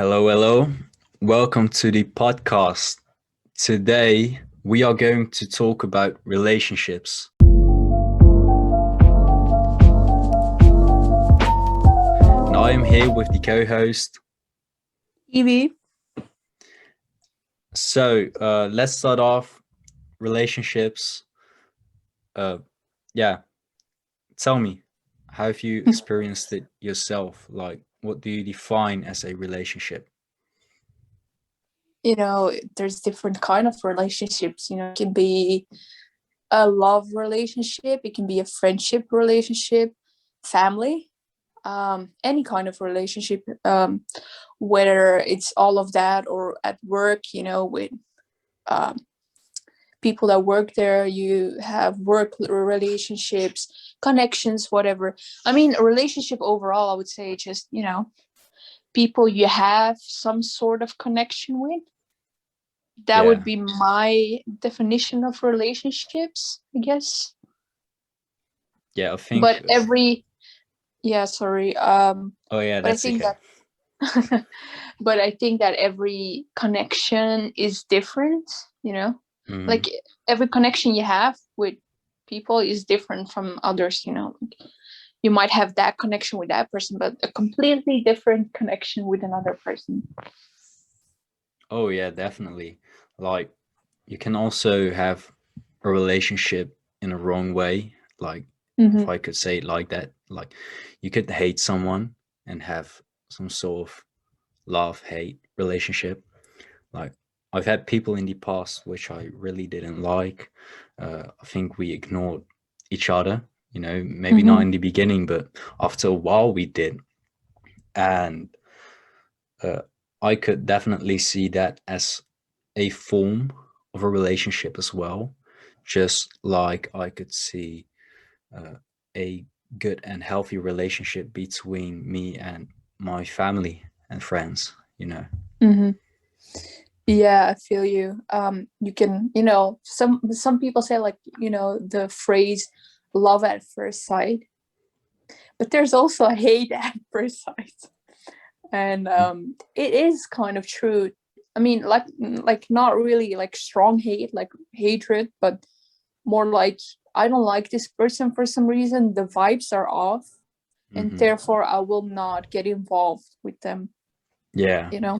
Hello, hello. Welcome to the podcast. Today, we are going to talk about relationships. And I am here with the co host. Evie. So, let's start off relationships. Uh, yeah, tell me, how have you experienced it yourself? Like, what do you define as a relationship? There's different kind of relationships. It can be a love relationship, it can be a friendship relationship, family, any kind of relationship, whether it's all of that or at work, with um, people that work there, you have work relationships, connections, whatever. I mean, a relationship overall, I would say just, people you have some sort of connection with. That Yeah, would be my definition of relationships, I guess. yeah, I think. But every yeah, sorry. Oh, yeah, But I that's think okay. that but I think that every connection is different, you know? Hmm. Like every connection you have with people is different from others. You might have that connection with that person, but a completely different connection with another person. Oh, yeah, definitely. Like, you can also have a relationship in a wrong way. Like, if Mm-hmm. I could say it like that, like, you could hate someone and have some sort of love hate relationship. Like, I've had people in the past which I really didn't like. I think we ignored each other, maybe not Mm-hmm. in the beginning, but after a while we did. And uh, I could definitely see that as a form of a relationship as well, just like I could see uh, a good and healthy relationship between me and my family and friends. Mm-hmm. Yeah, I feel you. You can, some people say like, the phrase love at first sight, but there's also hate at first sight. And it is kind of true. I mean, like not really like strong hate, like hatred, but more like I don't like this person for some reason. The vibes are off, and Mm-hmm. therefore I will not get involved with them, Yeah. you know?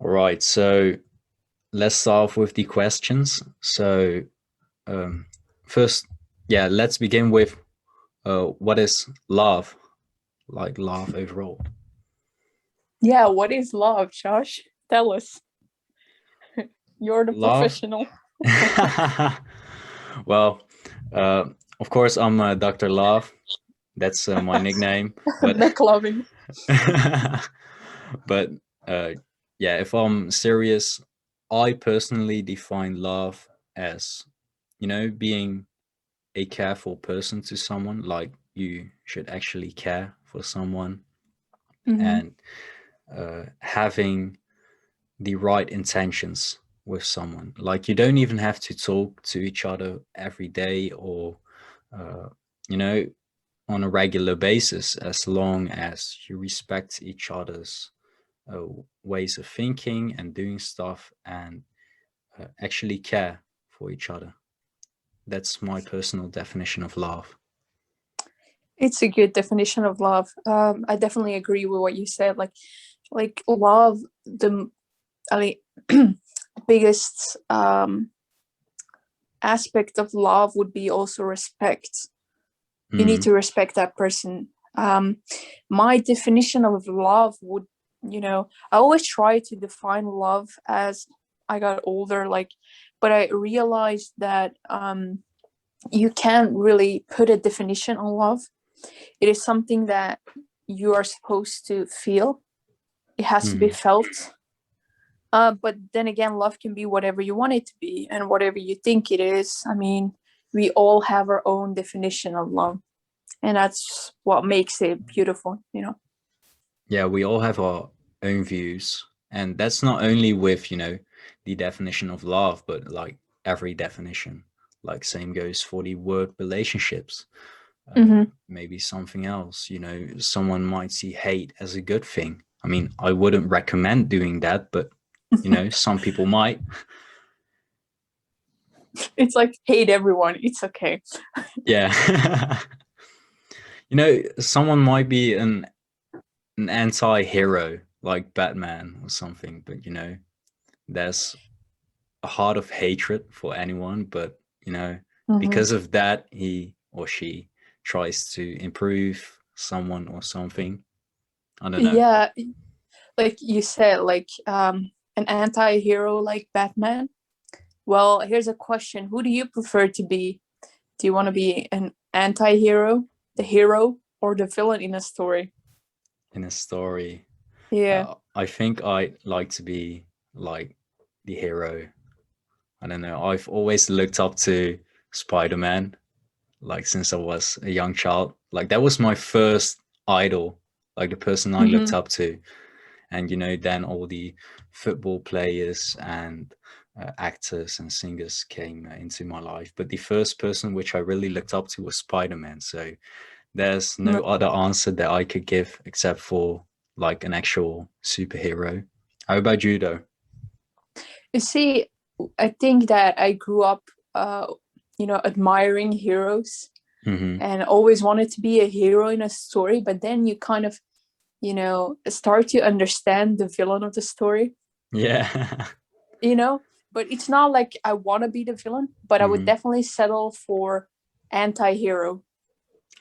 All right. So let's start off with the questions. So um, first, yeah, let's begin with what is love? Like love overall. Yeah, what is love, Josh? Tell us. You're the Love. professional. Well, uh, of course, I'm Dr. Love. That's my nickname. But McLovin. but uh, yeah, if I'm serious, I personally define love as being a careful person to someone. Like you should actually care for someone Mm-hmm. and having the right intentions with someone. Like you don't even have to talk to each other every day or uh, you know on a regular basis, as long as you respect each other's uh, ways of thinking and doing stuff and actually care for each other. That's my personal definition of love. It's a good definition of love. I definitely agree with what you said. Like love, the I mean, the biggest aspect of love would be also respect. You need Mm, to respect that person. My definition of love would, I always try to define love as I got older, but I realized that you can't really put a definition on love. It is something that you are supposed to feel. It has to be mm. felt. But then again, love can be whatever you want it to be and whatever you think it is. I mean, we all have our own definition of love, and that's what makes it beautiful. Yeah, we all have our own views, and that's not only with the definition of love, but like every definition. Like same goes for the word relationships. Mm-hmm. maybe something else. Someone might see hate as a good thing. I mean, I wouldn't recommend doing that, but some people might. It's like hate everyone. It's okay. Yeah. Someone might be an anti-hero like Batman or something, but there's a heart of hatred for anyone, but Mm-hmm. because of that, he or she tries to improve someone or something. I don't know. Yeah, like you said, like an anti-hero like Batman. Well, here's a question: who do you prefer to be? Do you want to be an anti-hero, the hero, or the villain in a story? In a story, Yeah. I think I like to be like the hero. I don't know. I've always looked up to Spider-Man, like since I was a young child. Like that was my first idol, like the person I looked Mm-hmm. up to. And then all the football players and actors and singers came into my life. But the first person which I really looked up to was Spider-Man. So there's no other answer that I could give except for like an actual superhero. How about you though? You see, I think that I grew up, admiring heroes Mm-hmm. and always wanted to be a hero in a story. But then you kind of, start to understand the villain of the story, Yeah. you know. But it's not like I want to be the villain, but I would Mm-hmm. definitely settle for anti-hero.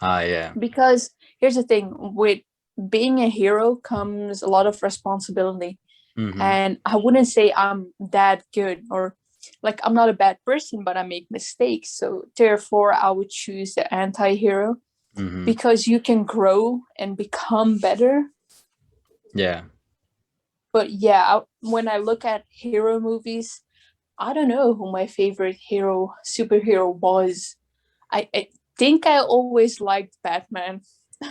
Ah, yeah. Because here's the thing, with being a hero comes a lot of responsibility. Mm-hmm. And I wouldn't say I'm that good, or like I'm not a bad person, but I make mistakes. So therefore I would choose the anti-hero, Mm-hmm. because you can grow and become better. Yeah. But yeah, when I look at hero movies, I don't know who my favorite hero superhero was. I think I always liked Batman.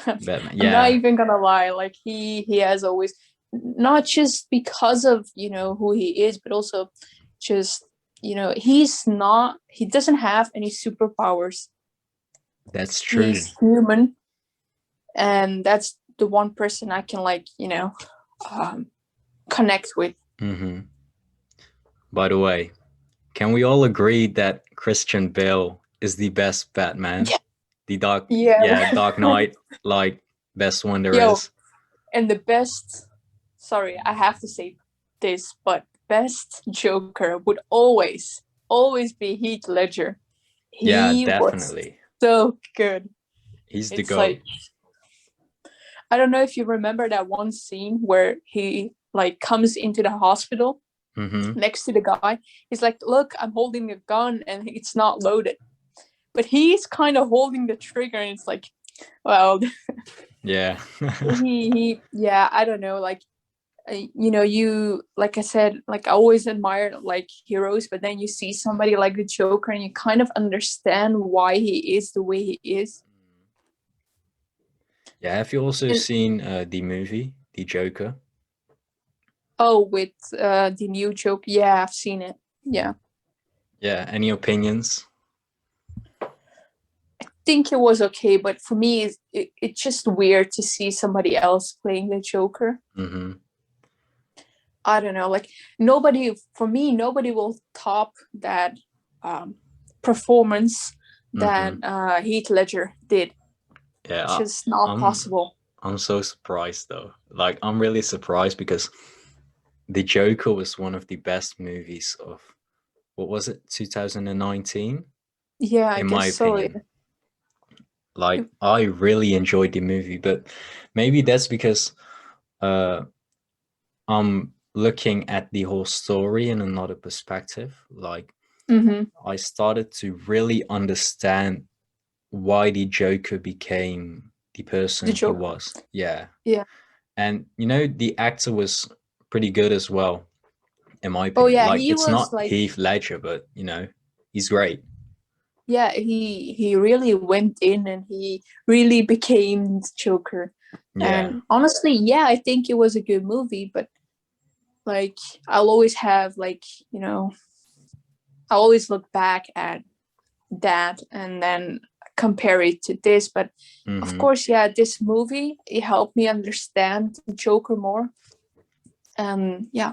Batman. I'm not Yeah. even gonna lie. Like he has always, not just because of who he is, but also just he doesn't have any superpowers. That's true. He's human, and that's the one person I can um, connect with. Mm-hmm. By the way, can we all agree that Christian Bale is the best Batman? Yeah, The Dark, yeah, yeah. Dark Knight, like best one there Yo, is. and the best. Sorry, I have to say this, but best Joker would always be Heath Ledger. Yeah, He was definitely. so good. He's the It's goat. like, I don't know if you remember that one scene where he like comes into the hospital Mm-hmm. next to the guy. He's like, "Look, I'm holding a gun and it's not loaded." But he's kind of holding the trigger, and it's like, well, Yeah. yeah, I don't know, like you, like I said, like I always admire like heroes, but then you see somebody like the Joker and you kind of understand why he is the way he is. Yeah, have you also And seen the movie, The Joker? oh, with the new Joker, yeah, I've seen it. Yeah, Yeah, any opinions? think it was okay, but for me it's just weird to see somebody else playing the Joker. Mm-hmm. I don't know, like nobody, for me, nobody will top that um, performance that Mm-hmm. Heath Ledger did. Yeah, It's just not I'm possible. I'm so surprised though. Like I'm really surprised because The Joker was one of the best movies of what was it, 2019, Yeah, I in my guess so. Yeah. opinion. Like I really enjoyed the movie, but maybe that's because uh I'm looking at the whole story in another perspective. Like Mm-hmm. I started to really understand why the Joker became the The person he Joker. was. Yeah. Yeah. And the actor was pretty good as well, in my Oh opinion. yeah, Like he it's was not like, Heath Ledger, but he's great. yeah, he really went in and he really became the Joker. Yeah. And honestly, yeah, I think it was a good movie, but like I'll always have like, I'll always look back at that and then compare it to this, but of Mm-hmm. course, yeah, this movie, it helped me understand the Joker more. Yeah,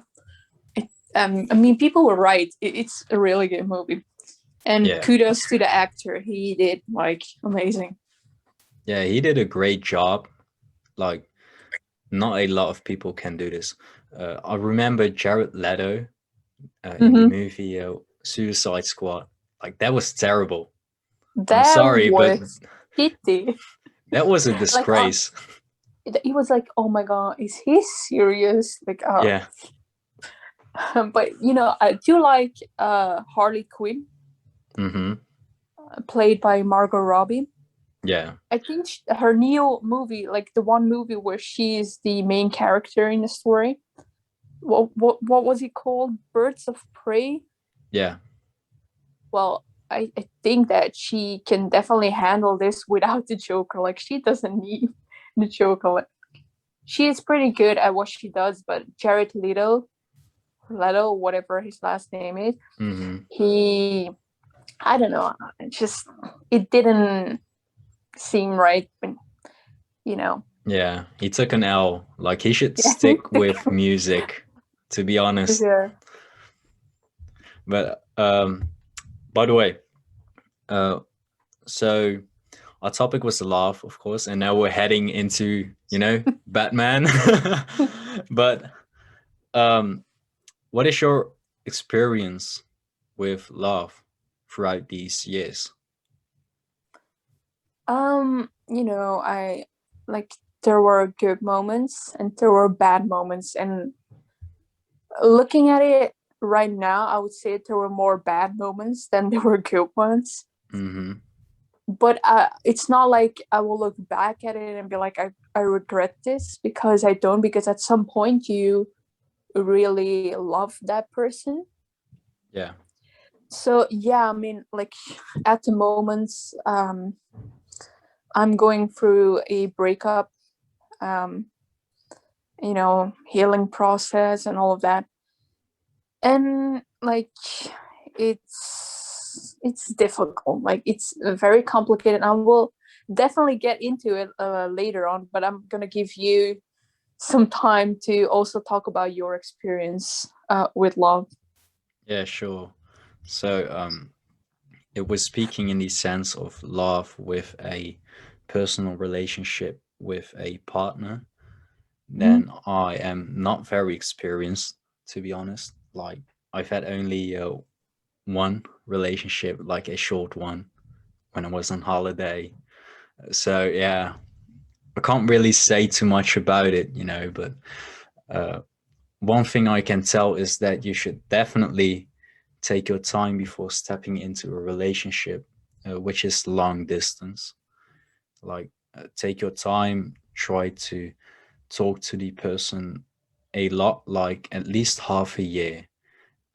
I mean, people were right. It's a really good movie, and Yeah. kudos to the actor. He did like amazing. Yeah, he did a great job. Like, not a lot of people can do this. I remember Jared Leto in the Mm-hmm. movie Suicide Squad. Like, that was terrible. I'm That sorry, but was shitty. that was a Like, disgrace. he was like, "Oh my god, is he serious?" Like, Yeah. but you know, I do like Harley Quinn, Mm-hmm. played by Margot Robbie. Yeah. I think her new movie, like the one movie where she is the main character in the story. What was it called? Birds of Prey. Yeah. Well, I think that she can definitely handle this without the Joker. Like, she doesn't need the Joker. Like, she is pretty good at what she does, but Jared Leto, whatever his last name is, Mm-hmm. he, I don't know, it didn't seem right when, you know. Yeah. He took an L. Like, he should Yeah. stick with music, to be honest. Yeah. But by the way, uh so our topic was the laugh, of course, and now we're heading into, Batman. But um what is your experience with love throughout these years? I like, there were good moments and there were bad moments, and looking at it right now, I would say there were more bad moments than there were good ones. Mm-hmm. But it's not like I will look back at it and be like, I regret this, because I don't, because at some point you really love that person. Yeah. So yeah, I mean, like, at the moment, I'm going through a breakup, um, healing process and all of that. And like, it's difficult. Like, it's very complicated. I will definitely get into it later on, but I'm gonna give you some time to also talk about your experience with love. Yeah, sure. So it was speaking in the sense of love with a personal relationship with a partner. Mhm. Then I am not very experienced, to be honest. Like, I've had only one relationship, like a short one, when I was on holiday. So yeah, I can't really say too much about it, but uh, one thing I can tell is that you should definitely take your time before stepping into a relationship, which is long distance. Like, take your time, try to talk to the person a lot, like at least half a year.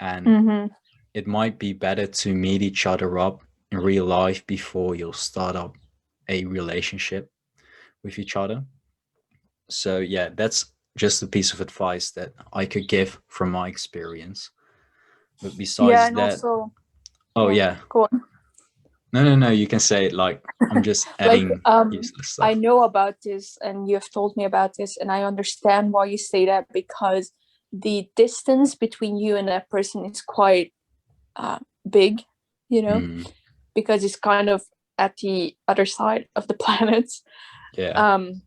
And Mm-hmm. it might be better to meet each other up in real life before you'll start up a relationship with each other. So yeah, that's just a piece of advice that I could give from my experience. But Yeah, besides and that, also, oh yeah, yeah, go on. no, you can say it. Like, I'm just Like, adding useless I stuff. know about this, and you have told me about this, and I understand why you say that, because the distance between you and that person is quite big, you know, Mm, because it's kind of at the other side of the planet. yeah. Um,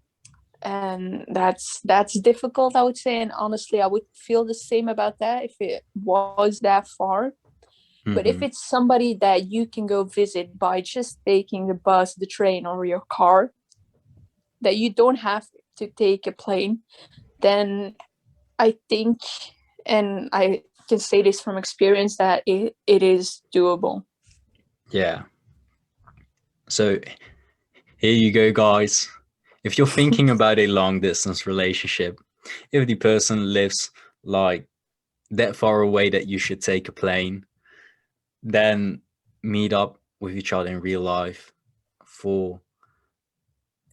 and that's difficult, I would say. And honestly, I would feel the same about that if it was that far. But if Mm-hmm. it's somebody that you can go visit by just taking the bus, the train, or your car, that you don't have to take a plane, then I think, and I can say this from experience, that it is doable. Yeah. So here you go, guys. If you're thinking about a long distance relationship, if the person lives like that far away that you should take a plane, then meet up with each other in real life for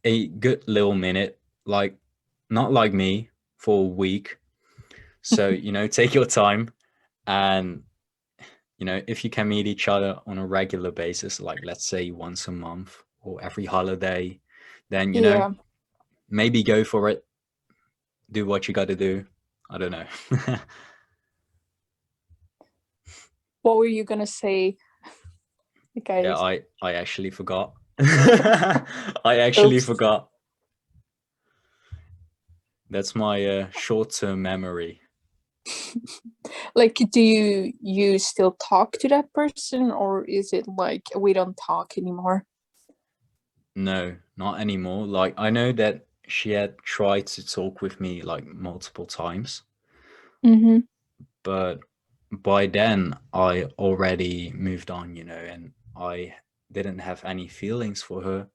a good little minute, like, not like me, for a week. So, take your time, and, if you can meet each other on a regular basis, like let's say once a month or every holiday, then, Yeah. maybe go for it. Do what you got to do. I don't know. What were you gonna say, Yeah, guys? I actually forgot. I actually Oops. forgot. That's my short-term memory. Like, do you still talk to that person, or is it like we don't talk anymore? No, not anymore. Like, I know that she had tried to talk with me like multiple times, Mm-hmm. but by then I already moved on, and I didn't have any feelings for her.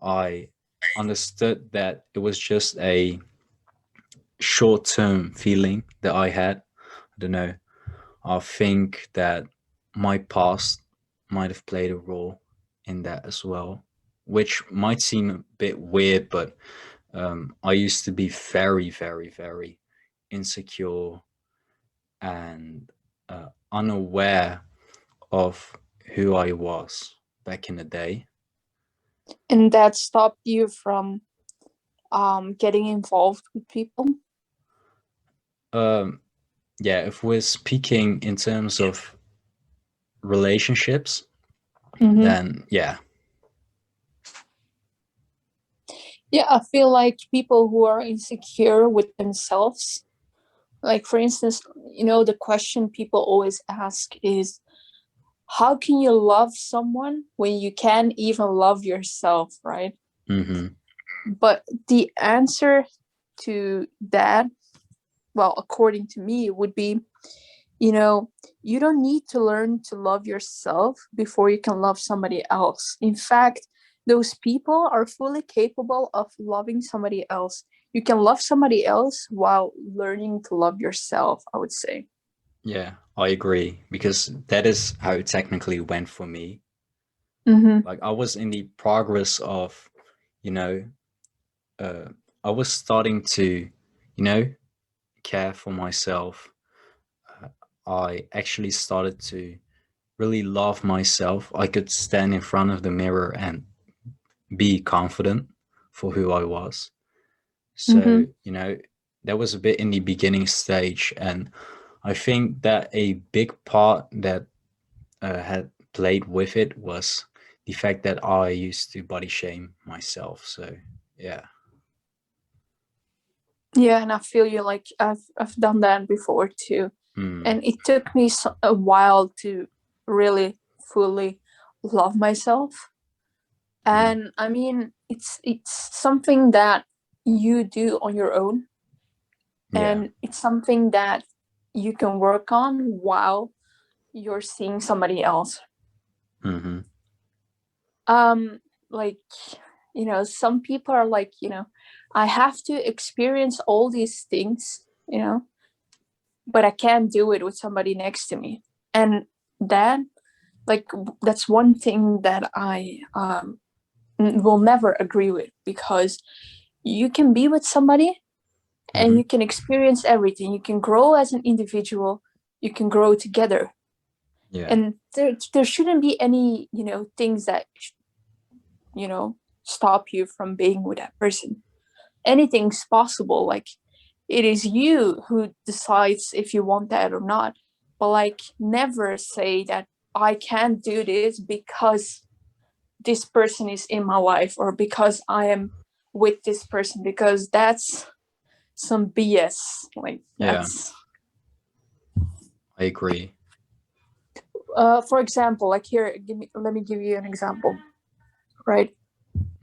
I understood that it was just a short-term feeling that I had. I don't know. I think that my past might have played a role in that as well, which might seem a bit weird, but I used to be very, very, very insecure and unaware of who I was back in the day. And that stopped you from getting involved with people? Um, yeah, if we're speaking in terms of relationships, Mm-hmm. then yeah. Yeah, I feel like people who are insecure with themselves, like for instance, the question people always ask is, how can you love someone when you can't even love yourself, right? Mm-hmm. But the answer to that, well, according to me, would be, you know, you don't need to learn to love yourself before you can love somebody else. In fact, those people are fully capable of loving somebody else. You can love somebody else while learning to love yourself, I would say. Yeah, I agree because that is how it technically went for me. Mm-hmm. Like I was in the progress of, you know, uh, I was starting to, you know, care for myself. Uh, I actually started to really love myself. I could stand in front of the mirror and be confident for who I was. So, Mm-hmm. that was a bit in the beginning stage. And I think that a big part that had played with it was the fact that I used to body shame myself. So, yeah. Yeah, and I feel you, like I've done that before too. Mm, And it took me a while to really fully love myself. mm, And I mean, it's something that you do on your own, yeah. and it's something that you can work on while you're seeing somebody else. Hmm. um like, some people are like, I have to experience all these things, but I can't do it with somebody next to me. And that, like, that's one thing that I will never agree with, because you can be with somebody and Hmm. you can experience everything. You can grow as an individual, you can grow together, Yeah. and there shouldn't be any, things that stop you from being with that person. Anything's possible. Like, it is you who decides if you want that or not. But like, never say that I can't do this because this person is in my life, or because I am with this person, because that's some BS. Like, Yeah. that's I agree. for example, like, here, let me give you an example, right?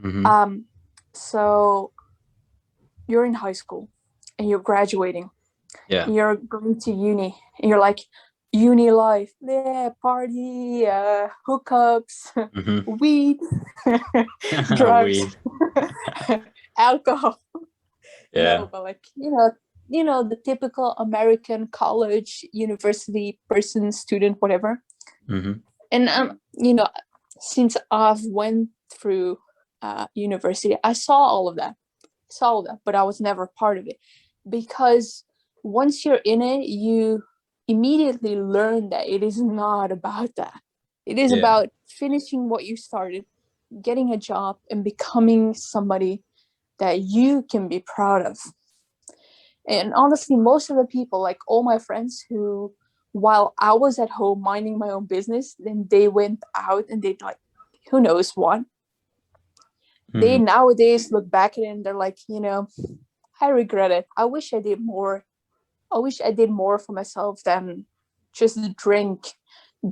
Hmm. um so you're in high school and you're graduating, Yeah. and you're going to uni, and you're like, uni life, yeah, party, hookups, Hmm. weed, drugs, Weed. alcohol. Yeah. But like, the typical American college, university person, student, whatever. Hmm. And since I've went through university, I saw all that, but I was never part of it, because once you're in it, you immediately learn that it is not about that. It is Yeah. about finishing what you started. getting a job and becoming somebody that you can be proud of. And honestly, most of the people, like all my friends who, while I was at home minding my own business, then they went out and they like, who knows what. They Mm. nowadays look back at it and they're like, I regret it. I wish I did more. I wish I did more for myself than just drink,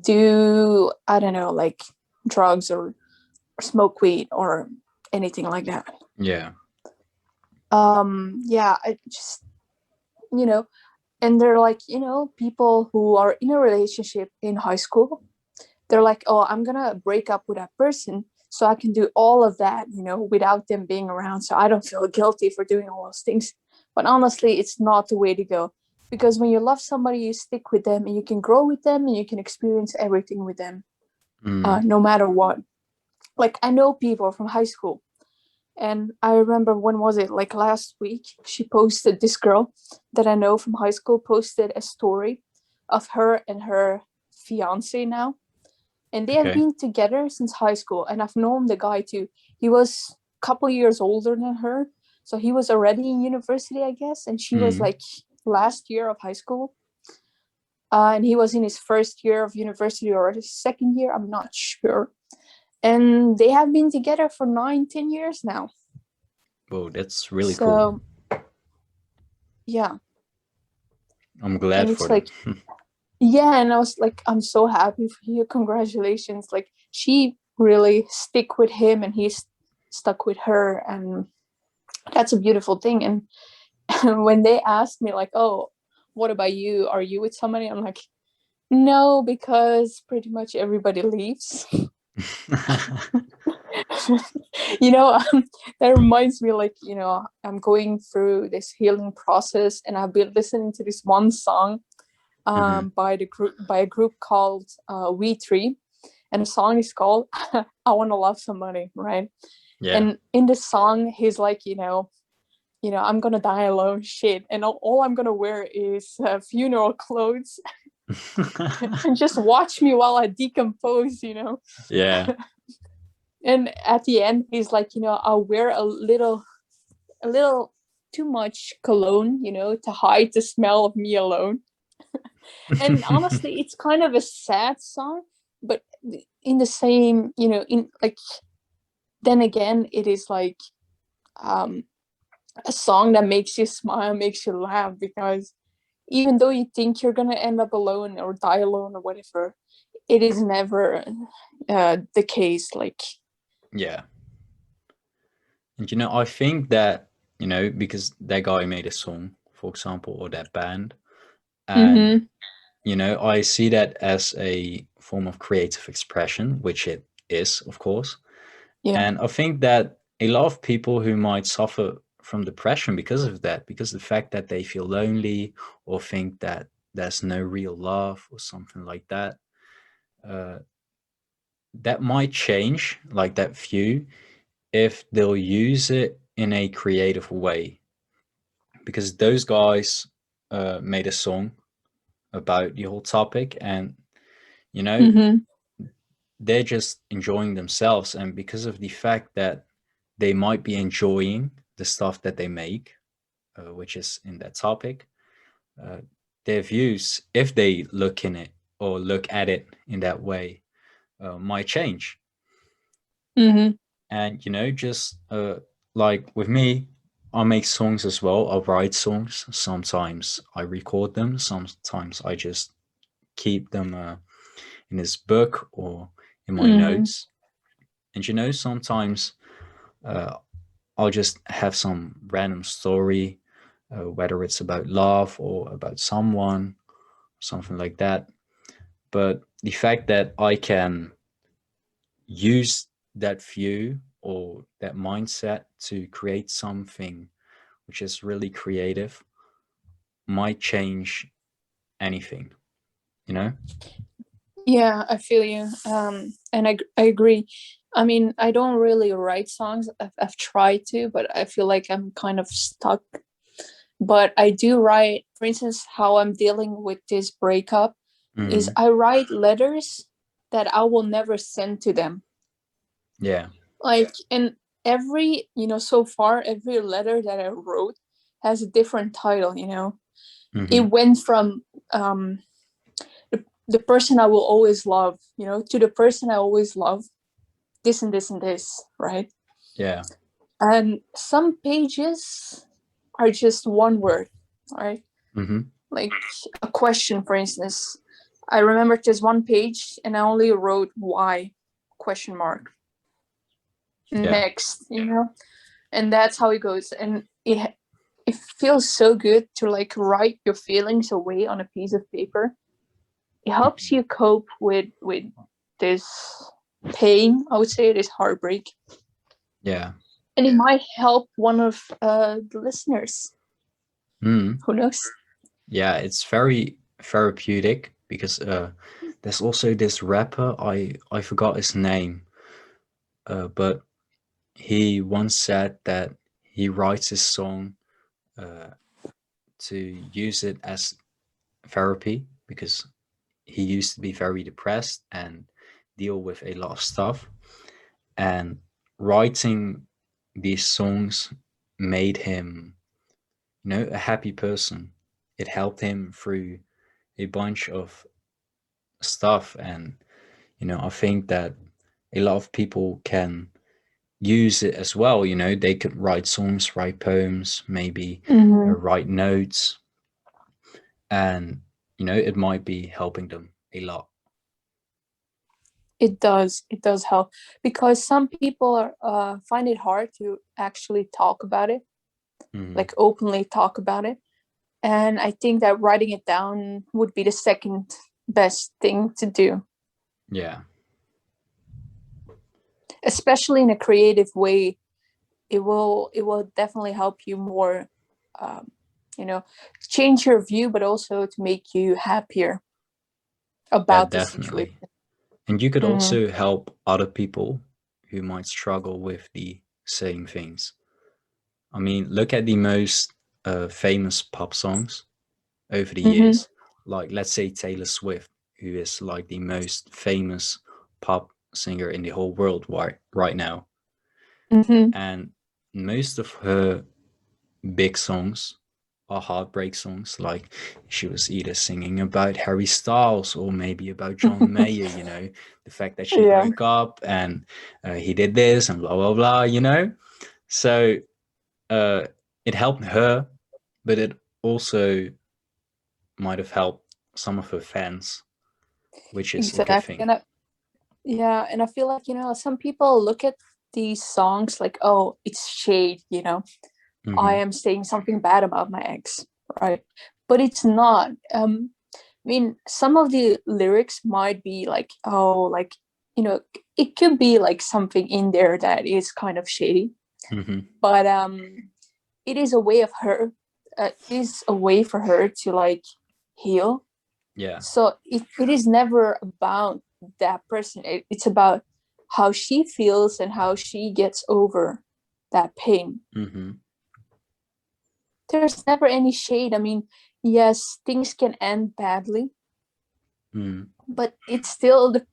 do, I don't know, like drugs or smoke weed or anything like that. Yeah. Yeah, I just, and they're like, people who are in a relationship in high school, they're like, oh, I'm gonna break up with that person so I can do all of that, without them being around, so I don't feel guilty for doing all those things. But honestly, it's not the way to go, because when you love somebody, you stick with them and you can grow with them and you can experience everything with them, Mm. no matter what. Like, I know people from high school, and I remember, when was it, like last week, she posted, this girl that I know from high school posted a story of her and her fiance now, and they have Okay. been together since high school, and I've known the guy too. He was a couple years older than her, so he was already in university, I guess, and she was Mm. like last year of high school, and he was in his first year of university or his second year, I'm not sure. And they have been together for 9-10 years now. Whoa, that's really cool. So yeah, I'm glad and for it's them. like, yeah, and I was like, I'm so happy for you, congratulations. Like, she really stick with him and he's stuck with her, and that's a beautiful thing. And when they asked me like, oh, what about you, are you with somebody, I'm like, no, because pretty much everybody leaves. That reminds me, like, I'm going through this healing process, and I've been listening to this one song, Hmm. by a group called We Three, and the song is called "I Want to Love Somebody," right? Yeah. And in the song, he's like, I'm gonna die alone, shit, and all I'm gonna wear is funeral clothes, and just watch me while I decompose. Yeah. And at the end, he's like, I'll wear a little too much cologne, to hide the smell of me alone. And honestly, it's kind of a sad song, but in the same, in like, then again, it is like, um a song that makes you smile, makes you laugh, because even though you think you're gonna end up alone or die alone or whatever, it is never the case. Like, Yeah. And I think that, because that guy made a song, for example, or that band, and mm-hmm, I see that as a form of creative expression, which it is, of course. yeah, And I think that a lot of people who might suffer from depression because of that, because of the fact that they feel lonely or think that there's no real love or something like that, uh, that might change, like that view, if they'll use it in a creative way. Because those guys made a song about the whole topic, and you know mm-hmm, they're just enjoying themselves, and because of the fact that they might be enjoying the stuff that they make, which is in that topic, uh, their views, if they look in it or look at it in that way, might change. mm-hmm, And just like with me, I make songs as well. I write songs. Sometimes I record them. Sometimes I just keep them in this book or in my mm-hmm, notes. And sometimes uh, I'll just have some random story, whether it's about love or about someone, something like that. But the fact that I can use that view or that mindset to create something which is really creative might change anything, you know? yeah, I feel you. And I agree. I mean, I don't really write songs. I've tried to, but I feel like I'm kind of stuck. But I do write, for instance, how I'm dealing with this breakup is Hmm. I write letters that I will never send to them. Yeah. Like, and every, so far, every letter that I wrote has a different title, It Hmm. went from the person I will always love, to the person I always love, this and this and this, right? Yeah. And some pages are just one word, right? Hmm. Like a question, for instance. I remember just one page and I only wrote why question mark Yeah. next, and that's how it goes. And it feels so good to like write your feelings away on a piece of paper. It helps Mhm. you cope with this pain, I would say, this heartbreak, Yeah. and it might help one of the listeners. Mm. Who knows? Yeah, it's very therapeutic because there's also this rapper, I forgot his name, but he once said that he writes his song uh, to use it as therapy because he used to be very depressed and deal with a lot of stuff. And writing these songs made him, a happy person. It helped him through a bunch of stuff. And, I think that a lot of people can use it as well. They could write songs, write poems, maybe Mm-hmm. write notes, and it might be helping them a lot. It does help, because some people find it hard to actually talk about it, Hmm. like openly talk about it. And I think that writing it down would be the second best thing to do, Yeah, especially in a creative way. It will definitely help you more, um, you know change your view, but also to make you happier yeah, about the definitely. situation. And you could Mm-hmm. also help other people who might struggle with the same things. I mean, look at the most famous pop songs over the Mm-hmm. years. Like, let's say Taylor Swift, who is like the most famous pop singer in the whole world right now. Mm-hmm. And most of her big songs are heartbreak songs. Like, she was either singing about Harry Styles or maybe about John Mayer, the fact that she Yeah, broke up and he did this and blah, blah, blah. So uh, it helped her, but it also might have helped some of her fans, which is a good exactly. thing. Yeah, and I feel like, some people look at these songs like, oh, it's shade, I Hmm. am saying something bad about my ex, right? But it's not. I mean, some of the lyrics might be like, oh, like, it could be like something in there that is kind of shady, Hmm. but it is a way of her, it is a way for her to like heal. Yeah. So it is never about that person. It's about how she feels and how she gets over that pain. Hmm. There's never any shade. I mean, yes, things can end badly, Mm. but it's still the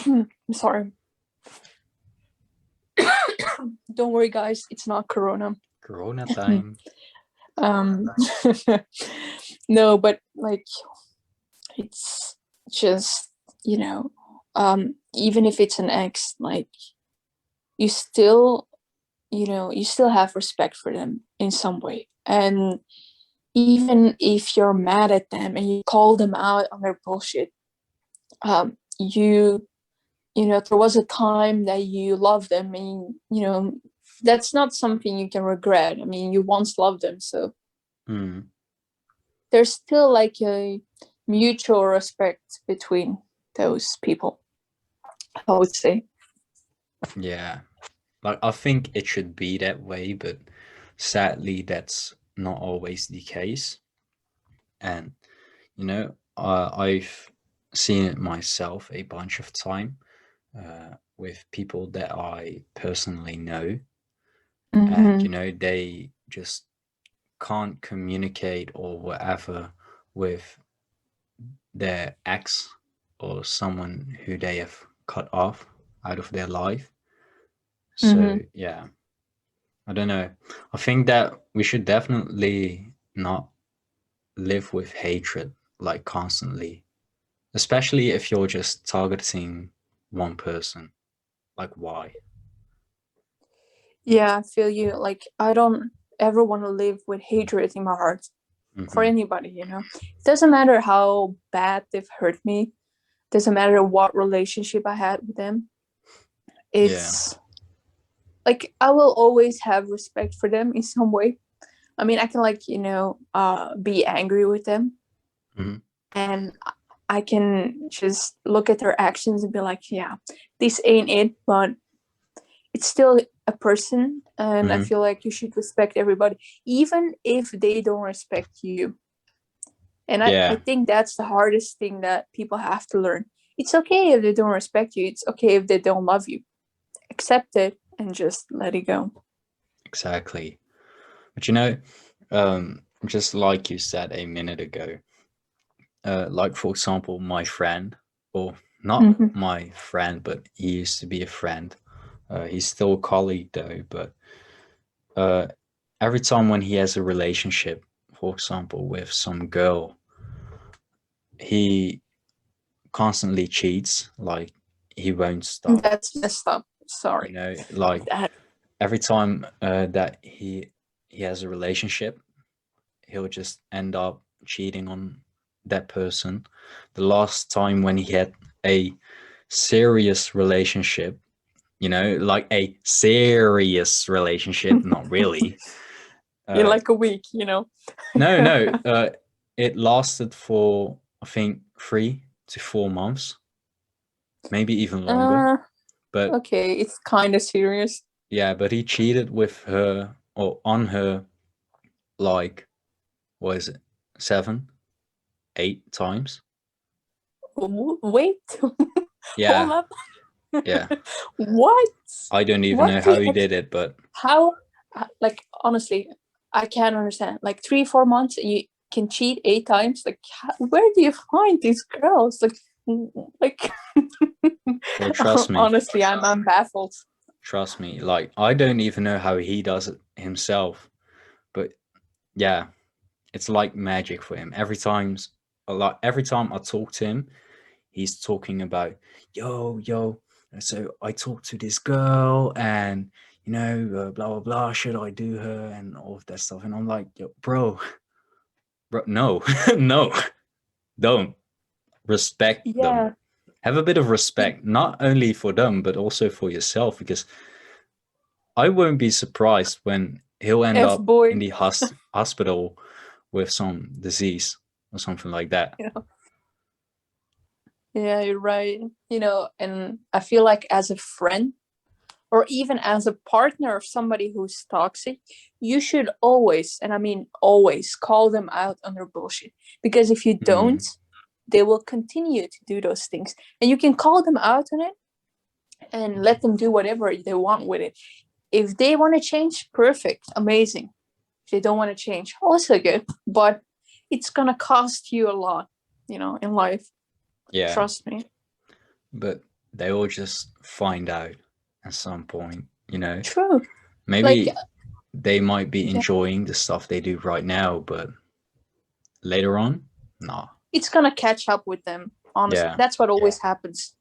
I'm sorry. Don't worry, guys, it's not corona. Corona time. um no, but like, it's just, even if it's an ex, like, you still, you still have respect for them in some way. And even if you're mad at them and you call them out on their bullshit, there was a time that you loved them, and that's not something you can regret. I mean, you once loved them, so Mm. there's still like a mutual respect between those people, I would say. Yeah. Like, I think it should be that way, but sadly, that's not always the case. And I've seen it myself a bunch of time with people that I personally know, and Mm-hmm. they just can't communicate or whatever with their ex or someone who they have cut off out of their life. So Mm-hmm. yeah, I don't know. I think that we should definitely not live with hatred like constantly, especially if you're just targeting one person. Like why? Yeah, I feel you. Like, I don't ever want to live with hatred in my heart for Mm-hmm. anybody, you know? It doesn't matter how bad they've hurt me, doesn't matter what relationship I had with them. Yeah. It's like I will always have respect for them in some way. I mean, I can, like, be angry with them, Mm-hmm. and I can just look at their actions and be like, yeah, this ain't it, but it's still a person, and I Mm-hmm. feel like you should respect everybody, even if they don't respect you. And I Yeah. think that's the hardest thing that people have to learn. It's okay if they don't respect you. It's okay if they don't love you. Accept it and just let it go. Exactly. But just like you said a minute ago, like for example, my friend, or not Mm-hmm. my friend, but he used to be a friend. He's still a colleague though, but uh, every time when he has a relationship, for example, with some girl, he constantly cheats. Like he won't stop. That's messed up. Sorry. Like That. every time that he has a relationship, he'll just end up cheating on that person. The last time when he had a serious relationship, like a serious relationship, not really. In Uh, like a week. no, no, it lasted for I think 3 to 4 months, maybe even longer. uh But okay, it's kind of serious. yeah, but he cheated with her or on her like what is it, 7, 8 times? Wait. Hold Yeah, up. yeah. What? I don't even What know do how you he did it, but how, like, honestly, I can't understand. Like, 3 4 months you can cheat 8 times. Like, where do you find these girls? Like bro, trust me, honestly, I'm baffled. trust me. Like I don't even know how he does it himself, but yeah, it's like magic for him. Every time I talk to him, he's talking about, yo. So I talked to this girl, and blah blah blah. Should I do her and all of that stuff? And I'm like, yo, bro, no, no, don't respect them. Yeah. Have a bit of respect, not only for them but also for yourself, because I won't be surprised when he'll end F up in boy. the hospital with some disease or something like that. Yeah, you're right. And I feel like as a friend or even as a partner of somebody who's toxic, you should always, and I mean always, call them out on their bullshit. Because if you don't, Mm, they will continue to do those things. And you can call them out on it and let them do whatever they want with it. If they want to change, perfect, amazing. If they don't want to change, also good. But it's going to cost you a lot, in life. yeah, Trust me. but they will just find out at some point. True. Like, Maybe they might be yeah, enjoying the stuff they do right now, but later on, nah. it's going to catch up with them. Honestly, Yeah. that's what always happens.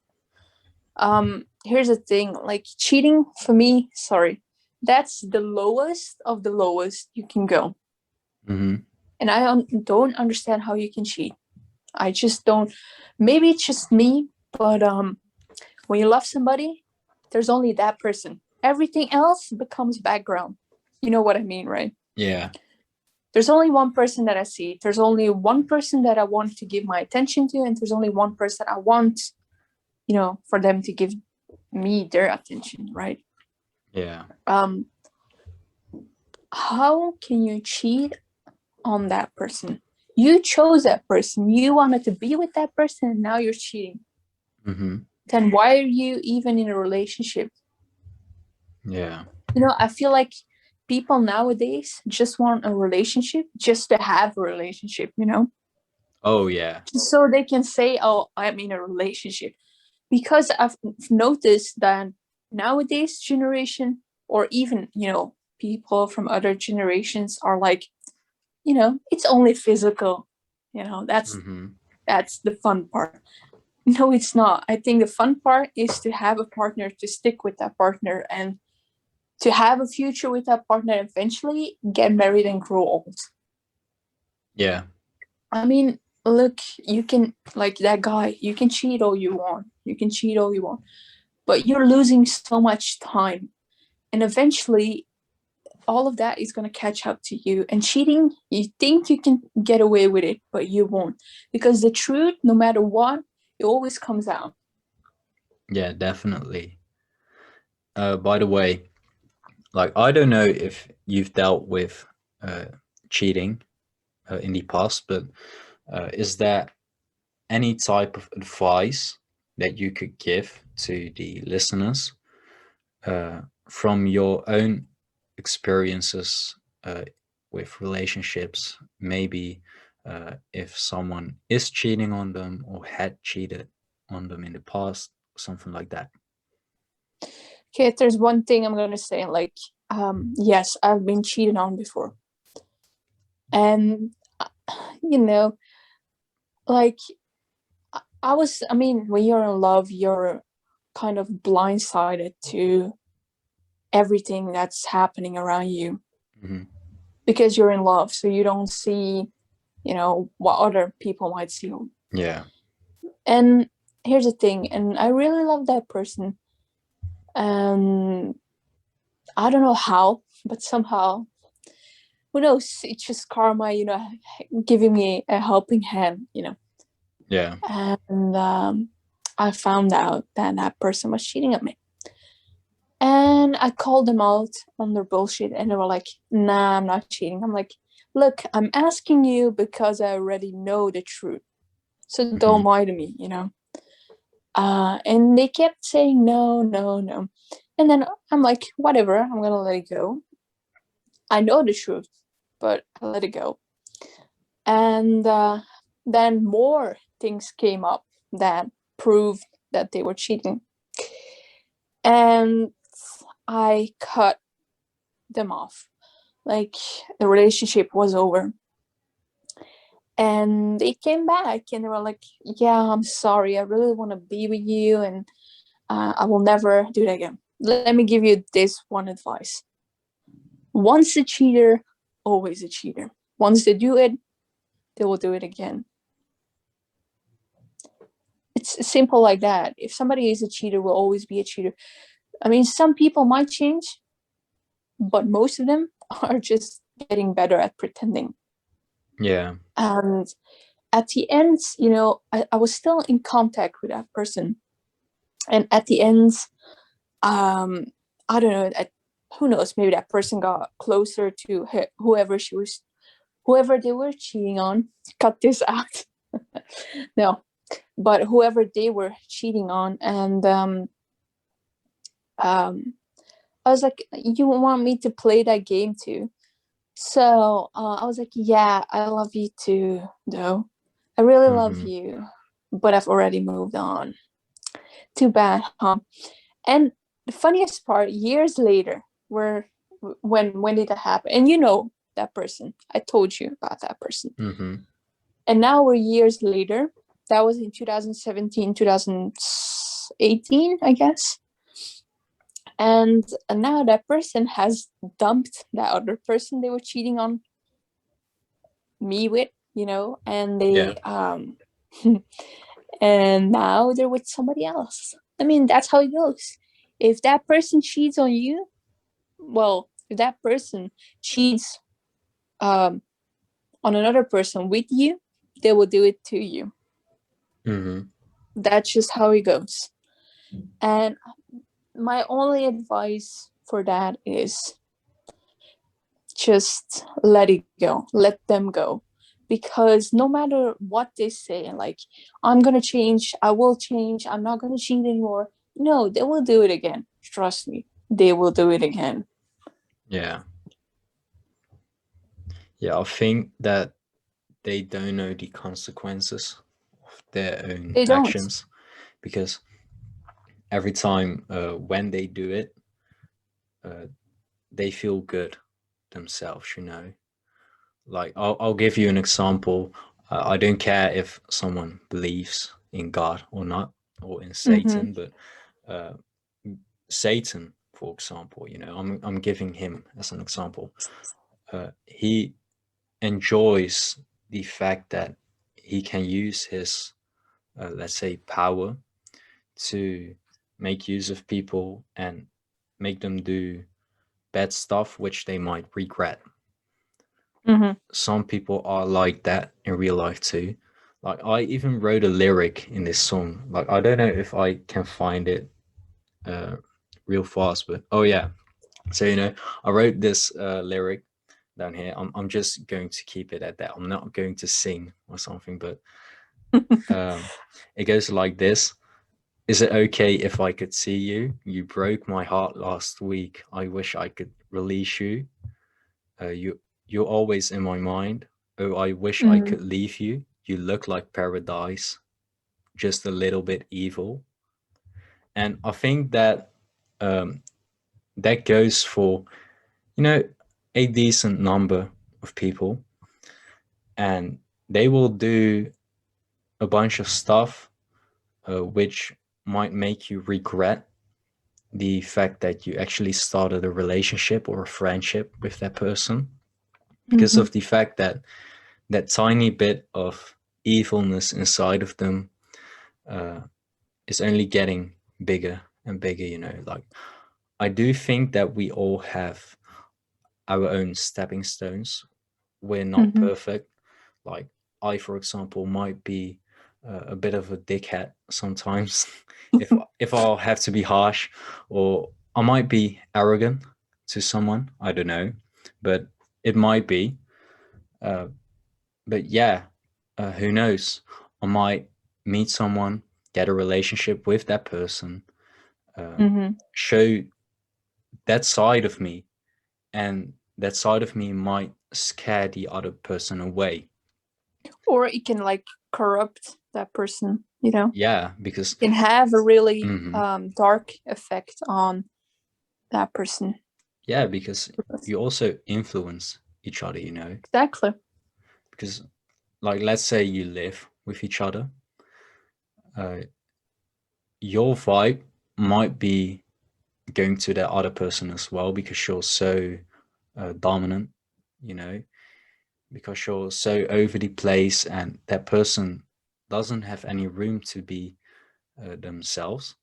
Here's the thing, like, cheating for me, sorry, that's the lowest of the lowest you can go. Hmm. And I don't understand how you can cheat. I just don't. Maybe it's just me, but when you love somebody, there's only that person. Everything else becomes background. You know what I mean, right? Yeah. There's only one person that I see. There's only one person that I want to give my attention to, and there's only one person I want, for them to give me their attention, right? Yeah. um how can you cheat on that person? You chose that person, you wanted to be with that person, and now you're cheating. Hmm. Then why are you even in a relationship? Yeah. I feel like people nowadays just want a relationship just to have a relationship, Oh yeah. just so they can say, oh, I'm in a relationship. Because I've noticed that nowadays generation, or even, people from other generations are like, it's only physical, that's Mm-hmm. that's the fun part. No, it's not. I think the fun part is to have a partner, to stick with that partner, and to have a future with that partner, eventually get married and grow old. Yeah. I mean, look, you can, like that guy, you can cheat all you want. You can cheat all you want, but you're losing so much time. And eventually, all of that is going to catch up to you. And cheating, you think you can get away with it, but you won't. Because the truth, no matter what, it always comes out. Yeah, definitely. By the way, like, I don't know if you've dealt with uh, cheating in the past, but is there any type of advice that you could give to the listeners from your own experiences with relationships? Maybe if someone is cheating on them or had cheated on them in the past, something like that. Okay, if there's one thing I'm going to say, like, yes, I've been cheated on before. And, you know, like, I mean, when you're in love, you're kind of blindsided to everything that's happening around you Mm-hmm. because you're in love. So you don't see, what other people might see. Yeah. And here's the thing, and I really love that person. And I don't know how, but somehow, who knows? It's just karma, giving me a helping hand. Yeah. And I found out that that person was cheating on me. And I called them out on their bullshit, and they were like, nah, I'm not cheating. I'm like, look, I'm asking you because I already know the truth. So Mm-hmm. don't lie to me. And they kept saying no, no, no. And then I'm like, whatever, I'm going to let it go. I know the truth, but I let it go. And then more things came up that proved that they were cheating. And I cut them off. Like, the relationship was over. And they came back and they were like, yeah, I'm sorry. I really want to be with you. And I will never do it again. Let me give you this one advice. Once a cheater, always a cheater. Once they do it, they will do it again. It's simple like that. If somebody is a cheater, will always be a cheater. I mean, some people might change, but most of them are just getting better at pretending. Yeah. And at the end, I was still in contact with that person. And at the end, um, I don't know, who knows, maybe that person got closer to whoever they were cheating on. Cut this out. No, but whoever they were cheating on. And I was like, you want me to play that game too? So I was like, yeah, I love you too, though. I really love Mm-hmm. you, but I've already moved on. Too bad, huh? And the funniest part, years later, where when did that happen? And that person. I told you about that person. Mm-hmm. And now we're years later. That was in 2017, 2018, I guess. And now that person has dumped that other person they were cheating on me with, and Yeah. they and now they're with somebody else. I mean, that's how it goes. If that person cheats on you, well, if that person cheats um on another person with you, they will do it to you. Mm-hmm. That's just how it goes. And my only advice for that is just let it go, let them go. Because no matter what they say, like, I'm gonna change, I will change, I'm not gonna cheat anymore. No, they will do it again. Trust me, they will do it again. Yeah. Yeah. I think that they don't know the consequences of their own They don't. actions, because every time when they do it, uh, they feel good themselves, you know. Like I'll give you an example. I don't care if someone believes in God or not, or in Mm-hmm. Satan, but uh, Satan, for example, you know, I'm giving him as an example. He enjoys the fact that he can use his, let's say, power to make use of people and make them do bad stuff, which they might regret. Mm-hmm. Some people are like that in real life too. Like I even wrote a lyric in this song. Like I don't know if I can find it uh, real fast, but oh yeah. So you know, I wrote this lyric down here. I'm just going to keep it at that. I'm not going to sing or something, but um, it goes like this. Is it okay if I could see you? You broke my heart last week. I wish I could release you. You're always in my mind. Oh, I wish I Mm-hmm. could leave you. You look like paradise, just a little bit evil. And I think that um, that goes for, you know, a decent number of people, and they will do a bunch of stuff which might make you regret the fact that you actually started a relationship or a friendship with that person, because Mm-hmm. of the fact that that tiny bit of evilness inside of them uh, is only getting bigger and bigger, you know. Like I do think that we all have our own stepping stones. We're not Mm-hmm. perfect. Like I, for example, might be a bit of a dickhead sometimes, if I'll have to be harsh, or I might be arrogant to someone. I don't know, but it might be. Uh, but yeah, who knows? I might meet someone, get a relationship with that person, uh, Mm-hmm. show that side of me, and that side of me might scare the other person away. Or it can like corrupt that person, you know, Yeah, because can have a really mhm. dark effect on that person. Yeah, because you also influence each other, you know. Exactly. Because like let's say you live with each other, uh, your vibe might be going to that other person as well because you're so dominant, you know, because you're so over the place and that person doesn't have any room to be themselves.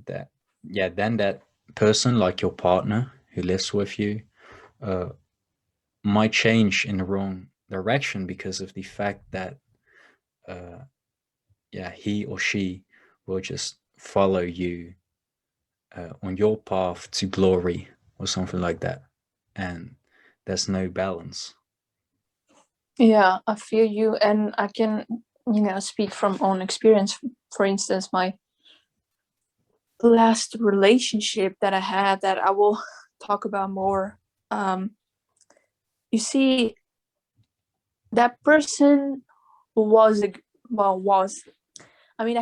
That yeah, then that person, like your partner who lives with you, uh, might change in the wrong direction because of the fact that uh, yeah, he or she will just follow you on your path to glory or something like that, and there's no balance. Yeah, I feel you, and I can, speak from own experience. For instance, my last relationship that I had, that I will talk about more. Um, you see, that person was a well was. I mean,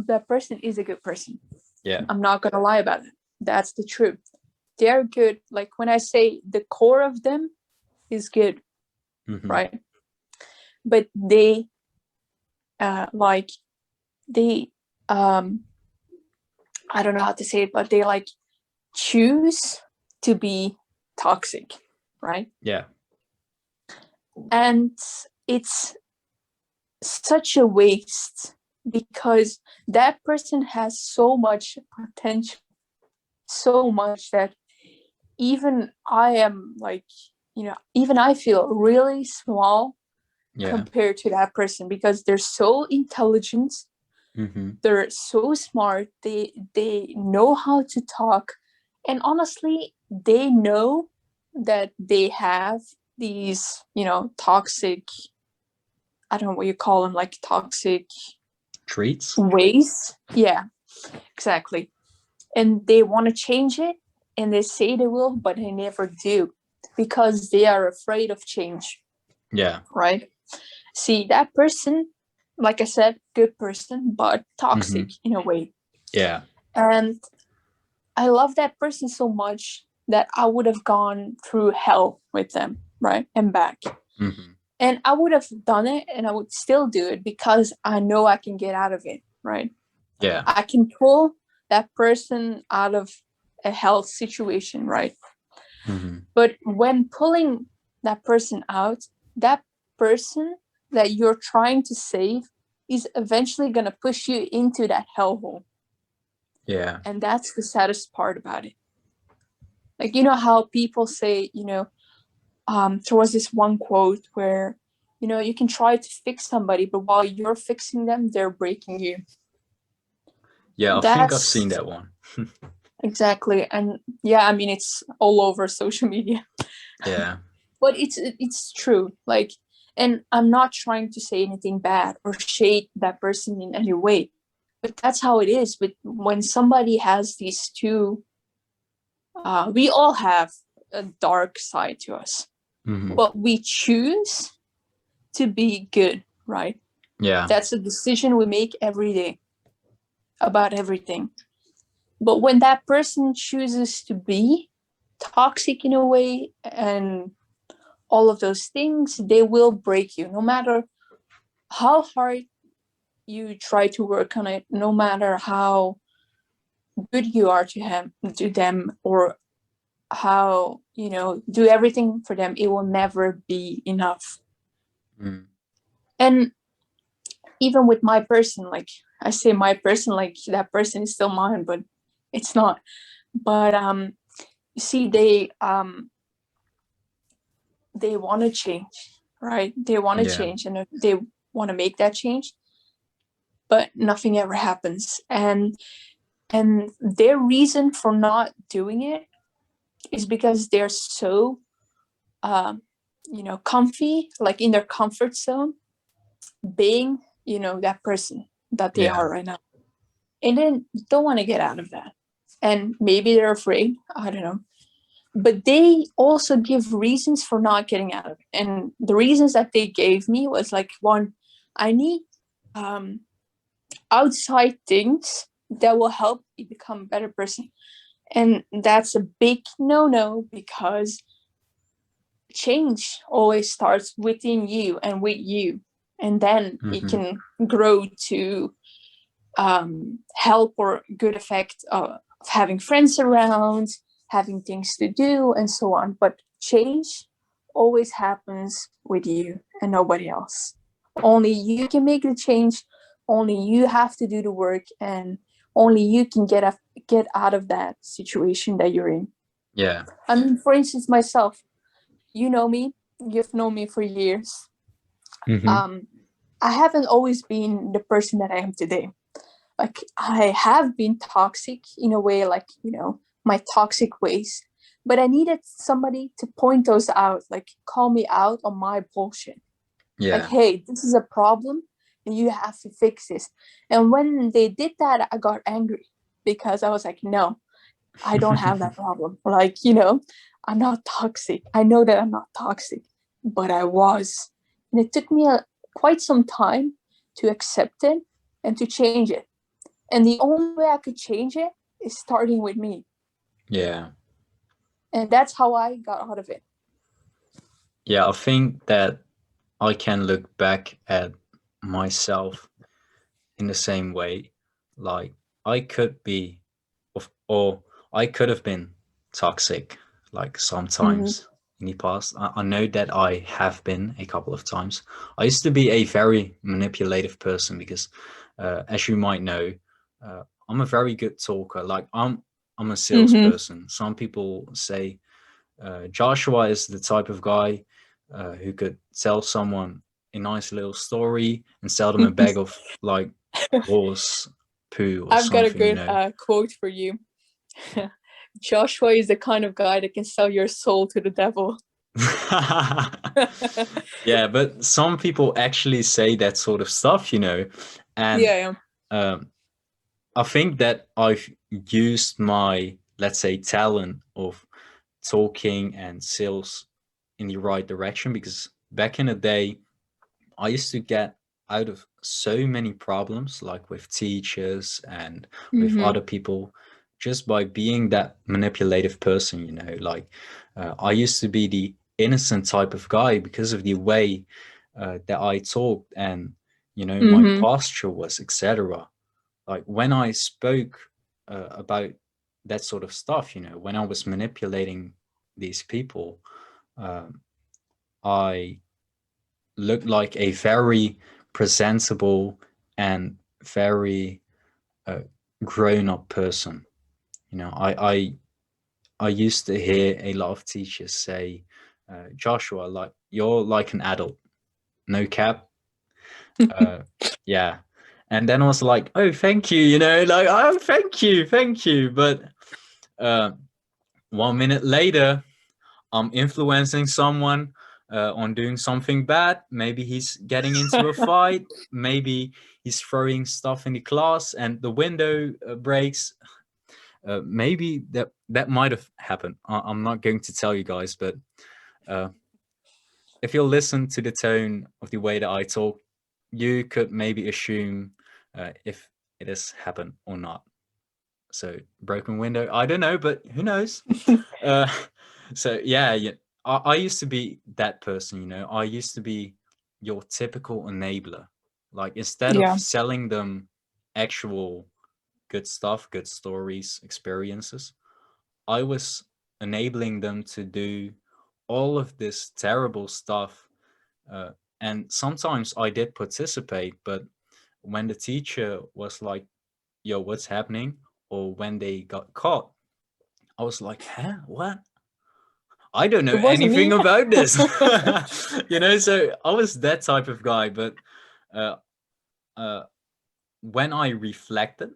that person is a good person. Yeah. I'm not gonna lie about it. That's the truth. They're good. Like when I say the core of them is good, Hmm. right? But they like they I don't know how to say it, but they like choose to be toxic, right? Yeah. And it's such a waste because that person has so much potential, so much that even I am like, even I feel really small Yeah. compared to that person because they're so intelligent, Hmm. they're so smart, they know how to talk, and honestly they know that they have these toxic, I don't know what you call them, like toxic Treats. ways. Yeah, exactly. And they want to change it, and they say they will, but they never do because they are afraid of change, Yeah. right? See, that person, like I said, good person but Hmm. toxic in a way. Yeah. And I love that person so much that I would have gone through hell with them, right? And back. Mm-hmm. And I would have done it and I would still do it because I know I can get out of it, right? Yeah. I can pull that person out of a health situation, right? Mm-hmm. But when pulling that person out, that person that you're trying to save is eventually going to push you into that hellhole. Yeah. And that's the saddest part about it. Like, you know how people say, there was this one quote where, you can try to fix somebody, but while you're fixing them, they're breaking you. Yeah, I think I've That's seen that one. exactly. And yeah, I mean, it's all over social media. Yeah. But it's true. Like, and I'm not trying to say anything bad or shade that person in any way, but that's how it is. But when somebody has these two, we all have a dark side to us, Mm-hmm. but we choose to be good, right? Yeah. That's a decision we make every day about everything. But when that person chooses to be toxic in a way and all of those things, they will break you no matter how hard you try to work on it, no matter how good you are to them, or how do everything for them, it will never be enough. Mm. And even with my person, like I say my person, like that person is still mine, but it's not. But you see, they want to change, right? They want to Yeah. change and they want to make that change, but nothing ever happens. And their reason for not doing it is because they're so comfy, like in their comfort zone, being that person that they Yeah. are right now, and then don't want to get out of that. And maybe they're afraid, I don't know, but they also give reasons for not getting out of it. And the reasons that they gave me was like, one, I need um outside things that will help me become a better person. And that's a big no because change always starts within you and with you. And then it Mm-hmm. can grow to help or good effect of having friends around, having things to do, and so on. But change always happens with you and nobody else. Only you can make the change. Only you have to do the work, and only you can get out of that situation that you're in. Yeah. I mean, for instance, myself. You know me. You've known me for years. Mm-hmm. Um, I haven't always been the person that I am today. Like, I have been toxic in a way, like, my toxic ways, but I needed somebody to point those out, like call me out on my bullshit. Like, Yeah. hey, this is a problem and you have to fix this. And when they did that, I got angry because I was like, no, I don't have that problem. Like, I'm not toxic. I know that I'm not toxic, but I was. And it took me quite some time to accept it and to change it. And the only way I could change it is starting with me. Yeah. And that's how I got out of it. Yeah. I think that I can look back at myself in the same way. Like I could be, or I could have been toxic, like Mm-hmm. sometimes in the past. I know that I have been a couple of times. I used to be a very manipulative person because, as you might know, I'm a very good talker. Like I'm a Mm-hmm. salesperson. Some people say Joshua is the type of guy who could tell someone a nice little story and sell them a bag of like horse poo or I've got a something, you good know. quote for you. Joshua is the kind of guy that can sell your soul to the devil. Yeah, but some people actually say that sort of stuff, you know. And Yeah. um, I think that I've used my, let's say, talent of talking and sales in the right direction because back in the day, I used to get out of so many problems, like with teachers and with Mm-hmm. other people, just by being that manipulative person. Like I used to be the innocent type of guy because of the way that I talked, and my Mm-hmm. posture was, etc. Like when I spoke about that sort of stuff, when I was manipulating these people, um, I looked like a very presentable and very uh, grown-up person. I used to hear a lot of teachers say, Joshua, like you're like an adult, no cap. Uh, yeah. And then I was like, oh, thank you, like, oh, thank you. But uh, 1 minute later, I'm influencing someone on doing something bad. Maybe he's getting into a fight. Maybe he's throwing stuff in the class and the window breaks. Maybe that might have happened. I'm not going to tell you guys, but uh, if you'll listen to the tone of the way that I talk, you could maybe assume if it has happened or not. So broken window, I don't know, but who knows? Uh, so yeah, I used to be that person. I used to be your typical enabler. Like instead of Yeah. selling them actual good stuff, good stories, experiences, I was enabling them to do all of this terrible stuff. Uh, and sometimes I did participate, but when the teacher was like, yo, what's happening? Or when they got caught, I was like, huh, what? I don't It know wasn't anything me. about this. So I was that type of guy. But uh, uh, when I reflected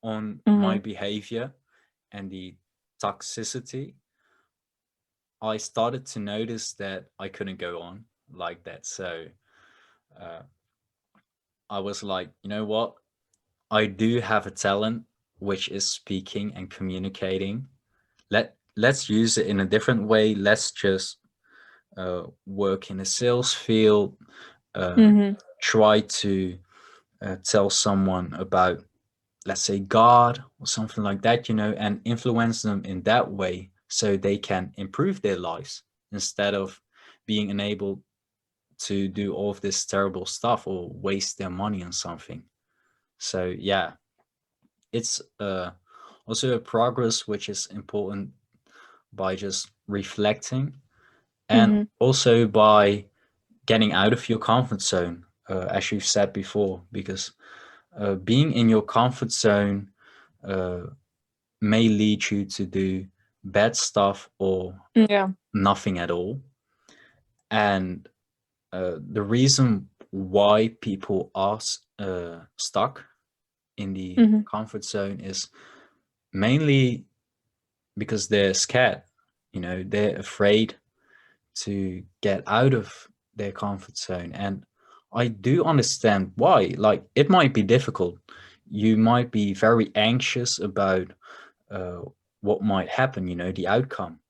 on my Mm-hmm. behavior and the toxicity, I started to notice that I couldn't go on like that. So uh, I was like, you know what? I do have a talent, which is speaking and communicating. Let's use it in a different way. Let's just work in a sales field, uh, Mm-hmm. try to tell someone about, let's say, God or something like that, and influence them in that way so they can improve their lives instead of being enabled to do all of this terrible stuff or waste their money on something. So, yeah, it's also a progress which is important by just reflecting and Mm-hmm. also by getting out of your comfort zone, as you've said before, because being in your comfort zone uh, may lead you to do bad stuff or Yeah. nothing at all. And the reason why people are stuck in the Mm-hmm. comfort zone is mainly because they're scared. They're afraid to get out of their comfort zone. And I do understand why. Like, it might be difficult. You might be very anxious about uh, what might happen, the outcome.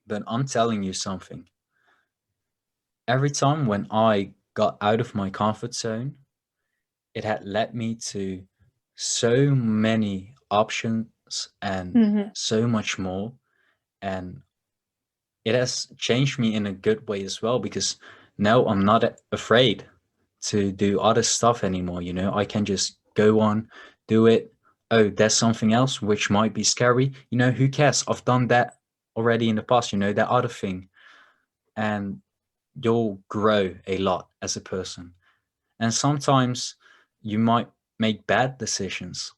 But I'm telling you something. Every time when I got out of my comfort zone, it had led me to so many options and Mm-hmm. so much more. And it has changed me in a good way as well, because now I'm not afraid to do other stuff anymore. I can just go on, do it. Oh, there's something else which might be scary. Who cares? I've done that already in the past, that other thing. And you'll grow a lot as a person. And sometimes you might make bad decisions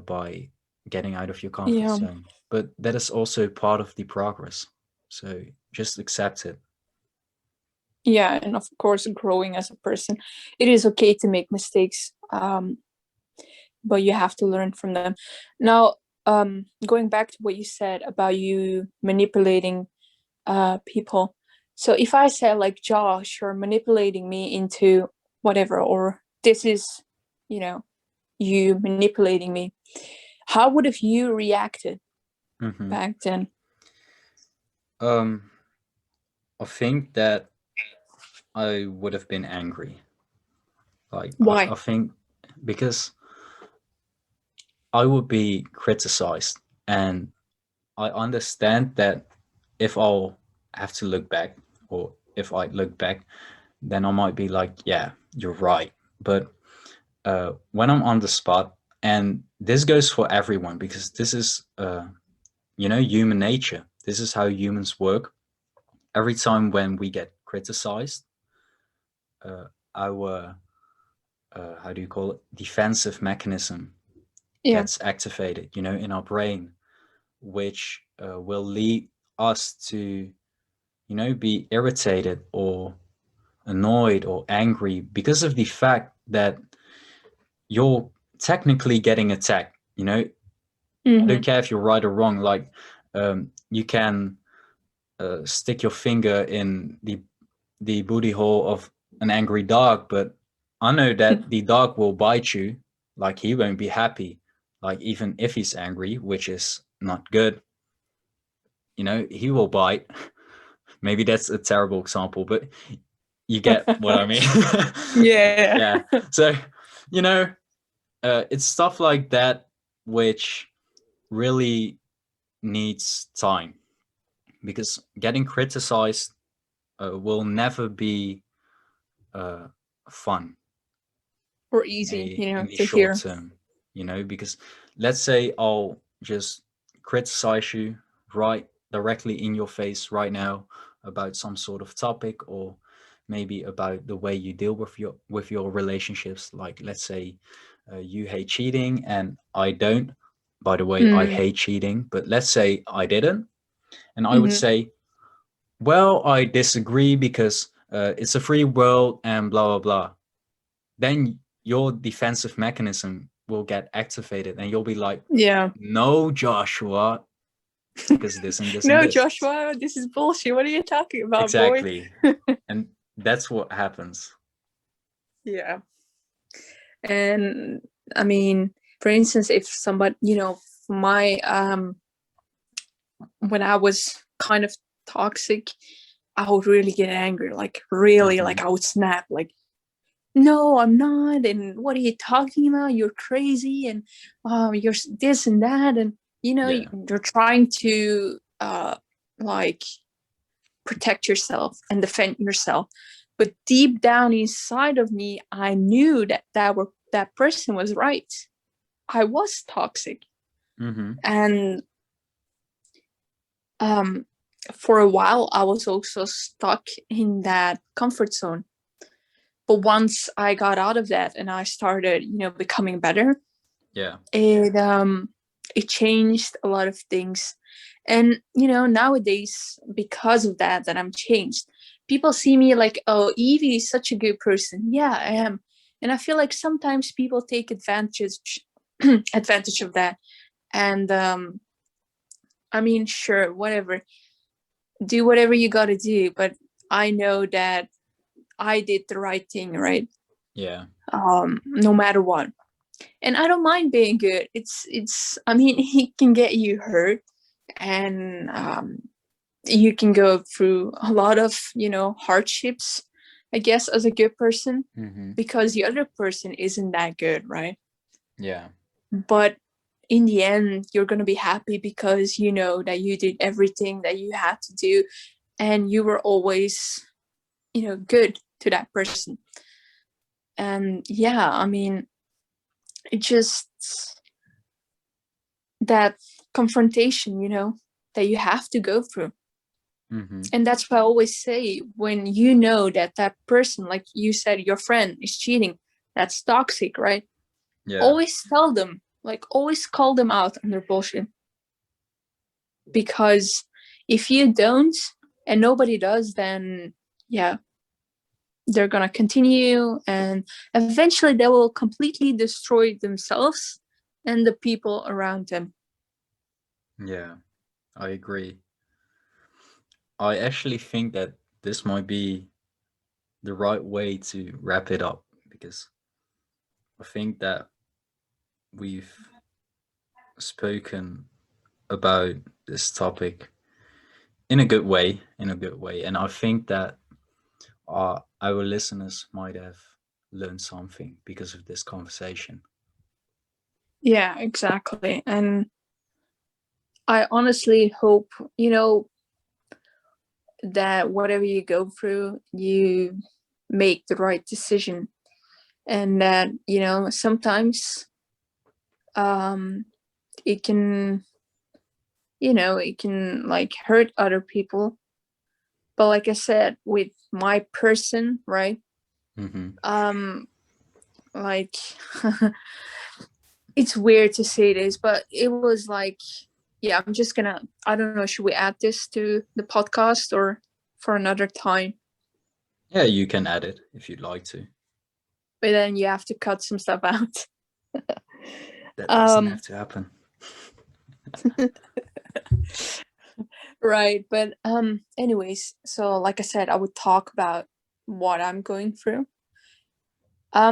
by getting out of your comfort Yeah. zone, but that is also part of the progress. So just accept it. Yeah, and of course, growing as a person, it is okay to make mistakes, but you have to learn from them. Now, going back to what you said about you manipulating people. So if I say like, Josh, you're manipulating me into whatever, or this is, you know, you manipulating me, how would have you reacted Hmm. back then? I think that I would have been angry. Like I Why? think because I would be criticized, and I understand that if I'll have to look back, or if I look back, then I might be like, yeah, you're right. But when I'm on the spot, and this goes for everyone because this is, human nature. This is how humans work. Every time when we get criticized, our how do you call it, defensive mechanism Yeah. gets activated, in our brain, which will lead us to, be irritated or annoyed or angry because of the fact that you're technically getting attacked. I don't Mm-hmm. care if you're right or wrong. Like, you can stick your finger in the booty hole of an angry dog, but I know that the dog will bite you. Like, he won't be happy. Like, even if he's angry, which is not good, he will bite. Maybe that's a terrible example, but you get what I mean. Yeah. Yeah. So, you know, it's stuff like that which really needs time, because getting criticized will never be uh, fun Or easy, in the to short hear. term, because let's say I'll just criticize you right directly in your face right now about some sort of topic, or maybe about the way you deal with your relationships. Like, let's say you hate cheating and I don't. By the way, I Mm. hate cheating, but let's say I didn't, and I would Mm-hmm. say, well, I disagree because it's a free world and blah blah blah. Then your defensive mechanism will get activated, and you'll be like, Yeah. no, Joshua, because this and this and No, this. Joshua, this is bullshit. What are you talking about, boy? Exactly. And that's what happens. Yeah. And I mean, for instance, if somebody, my when I was kind of toxic, I would really get angry, like really, Hmm. like I would snap, like, no, I'm not, and what are you talking about? You're crazy, and you're this and that, and Yeah. you're trying to like protect yourself and defend yourself. But deep down inside of me, I knew that person was right. I was toxic. Hmm. And um, for a while, I was also stuck in that comfort zone. But once I got out of that and I started, becoming better, Yeah. it changed a lot of things. And nowadays, because of that I'm changed, people see me like, oh, Evie is such a good person. Yeah, I am. And I feel like sometimes people take advantage of that. And I mean, sure, whatever, do whatever you got to do, but I know that I did the right thing, right? Yeah. No matter what. And I don't mind being good. It's I mean, it can get you hurt, and you can go through a lot of hardships, I guess, as a good person, Hmm. because the other person isn't that good, right? Yeah. But in the end, you're going to be happy because you know that you did everything that you had to do, and you were always good to that person. And yeah, I mean, it just, that confrontation, that you have to go through. Hmm. And that's why I always say, when you know that that person, like you said, your friend is cheating, that's toxic, right? Yeah. Always tell them, like always call them out on their bullshit. Because if you don't and nobody does, then yeah, they're gonna continue, and eventually they will completely destroy themselves and the people around them. Yeah. I agree. I actually think that this might be the right way to wrap it up, because I think that we've spoken about this topic in a good way, and I think that our listeners might have learn something because of this conversation. Yeah, exactly. And I honestly hope, that whatever you go through, you make the right decision. And that, sometimes um it can, it can like hurt other people. But like I said, with my person, right? Mm-hmm. Um, like it's weird to say this, but it was like, yeah, I'm just gonna, I don't know, should we add this to the podcast or for another time? Yeah, you can add it if you'd like to. But then you have to cut some stuff out. That doesn't um have to happen. right, but anyways, so like I said, I would talk about what I'm going through. I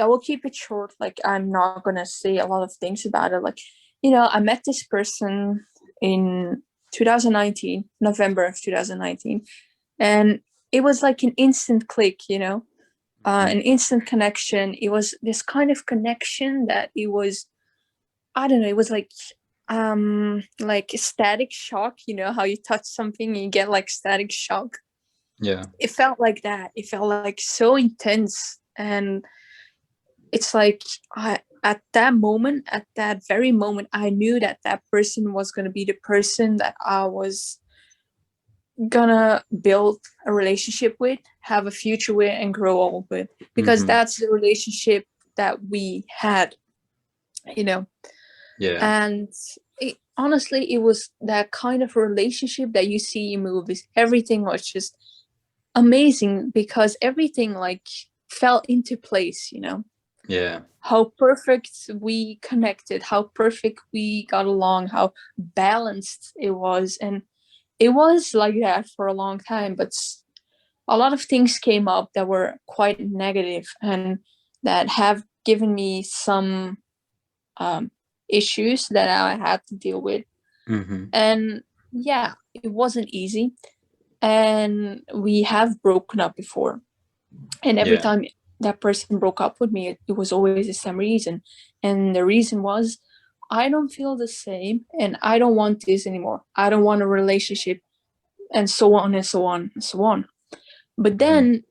will keep it short. Like, I'm not gonna say a lot of things about it. Like, I met this person in 2019, November of 2019, and it was like an instant click, Mm-hmm. an instant connection. It was this kind of connection that it was, I don't know, it was like static shock. You know how you touch something and you get like static shock. Yeah. It felt like that. It felt like so intense, and it's like at that moment, at that very moment, I knew that that person was going to be the person that I was gonna build a relationship with, have a future with, and grow old with, because Mm-hmm. that's the relationship that we had, you know. Yeah. And honestly, it was that kind of relationship that you see in movies. Everything was just amazing because everything like fell into place, Yeah. how perfect we connected, how perfect we got along, how balanced it was. And it was like that for a long time, but a lot of things came up that were quite negative and that have given me some um, issues that I had to deal with. Mm-hmm. And yeah, it wasn't easy. And we have broken up before. And every Yeah. time that person broke up with me, it was always the same reason. And the reason was, I don't feel the same and I don't want this anymore. I don't want a relationship, and so on and so on and so on. But Mm-hmm. then,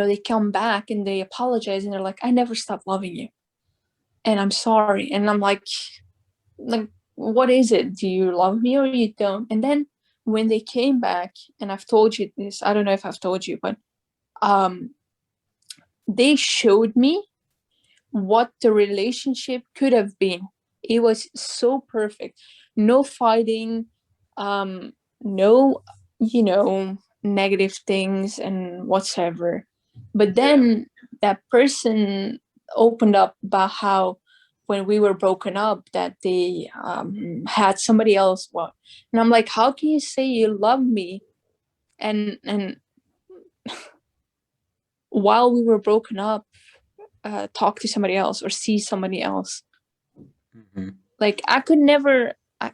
they come back and they apologize and they're like, I never stopped loving you. And I'm sorry. And I'm like, what is it? Do you love me or you don't? And then when they came back, and I've told you this, I don't know if I've told you, but um, they showed me what the relationship could have been. It was so perfect. No fighting, no, negative things and whatsoever. But Yeah. then that person opened up about how when we were broken up that they had somebody else. Well, and I'm like, how can you say you love me and while we were broken up, talk to somebody else or see somebody else? Mm-hmm. Like, I could never. I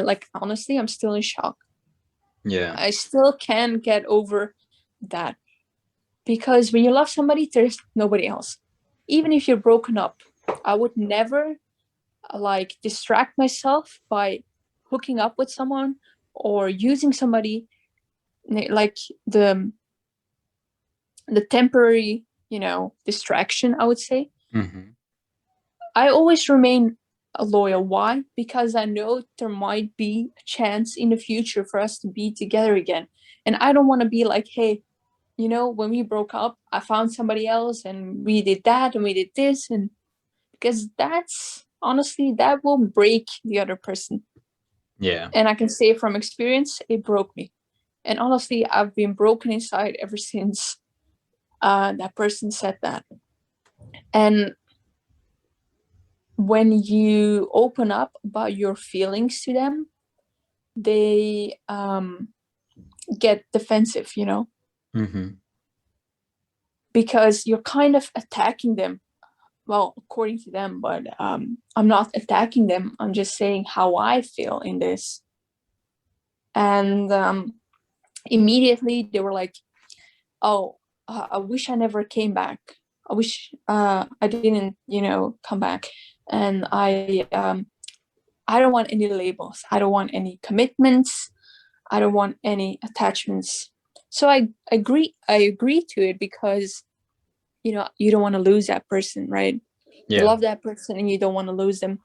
like, honestly, I'm still in shock. Yeah. I still can't get over that, because when you love somebody, there's nobody else. Even if you're broken up, I would never like distract myself by hooking up with someone or using somebody, like the the temporary, distraction, I would say. Mm-hmm. I always remain loyal. Why? Because I know there might be a chance in the future for us to be together again. And I don't want to be like, hey, when we broke up, I found somebody else and we did that and we did this. And because that's honestly, that will break the other person. Yeah. And I can say from experience, it broke me. And honestly, I've been broken inside ever since that person said that. And when you open up about your feelings to them, they get defensive, Mm-hmm. because you're kind of attacking them. Well, according to them, but I'm not attacking them. I'm just saying how I feel in this. And immediately they were like, oh, I wish I never came back. I wish I didn't, come back. And I don't want any labels. I don't want any commitments. I don't want any attachments. So I agree. I agree to it because you don't want to lose that person, right? You Yeah. love that person and you don't want to lose them.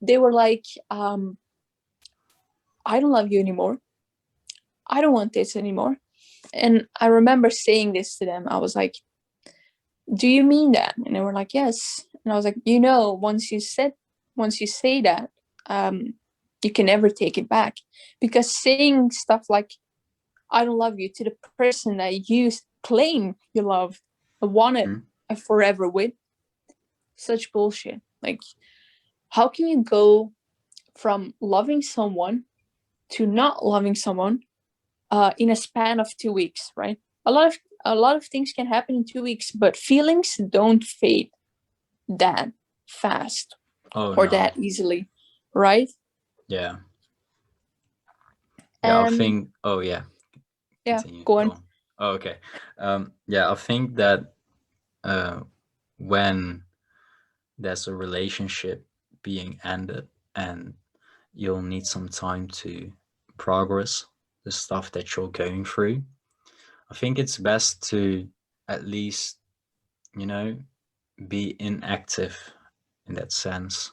They were like, I don't love you anymore. I don't want this anymore. And I remember saying this to them. I was like, do you mean that? And they were like, yes. And I was like, once you say that, you can never take it back. Because saying stuff like, I don't love you to the person that you claim you love, wanted Mm. forever with, such bullshit. Like, how can you go from loving someone to not loving someone in a span of 2 weeks, right? A lot of things can happen in 2 weeks, but feelings don't fade that fast Oh or no. that easily, right? Yeah. Yeah, I And think. Oh yeah. yeah, Continue. go Go on. on. Oh, okay. Yeah, I think that uh, when there's a relationship being ended and you'll need some time to progress the stuff that you're going through, I think it's best to at least, you know, be inactive in that sense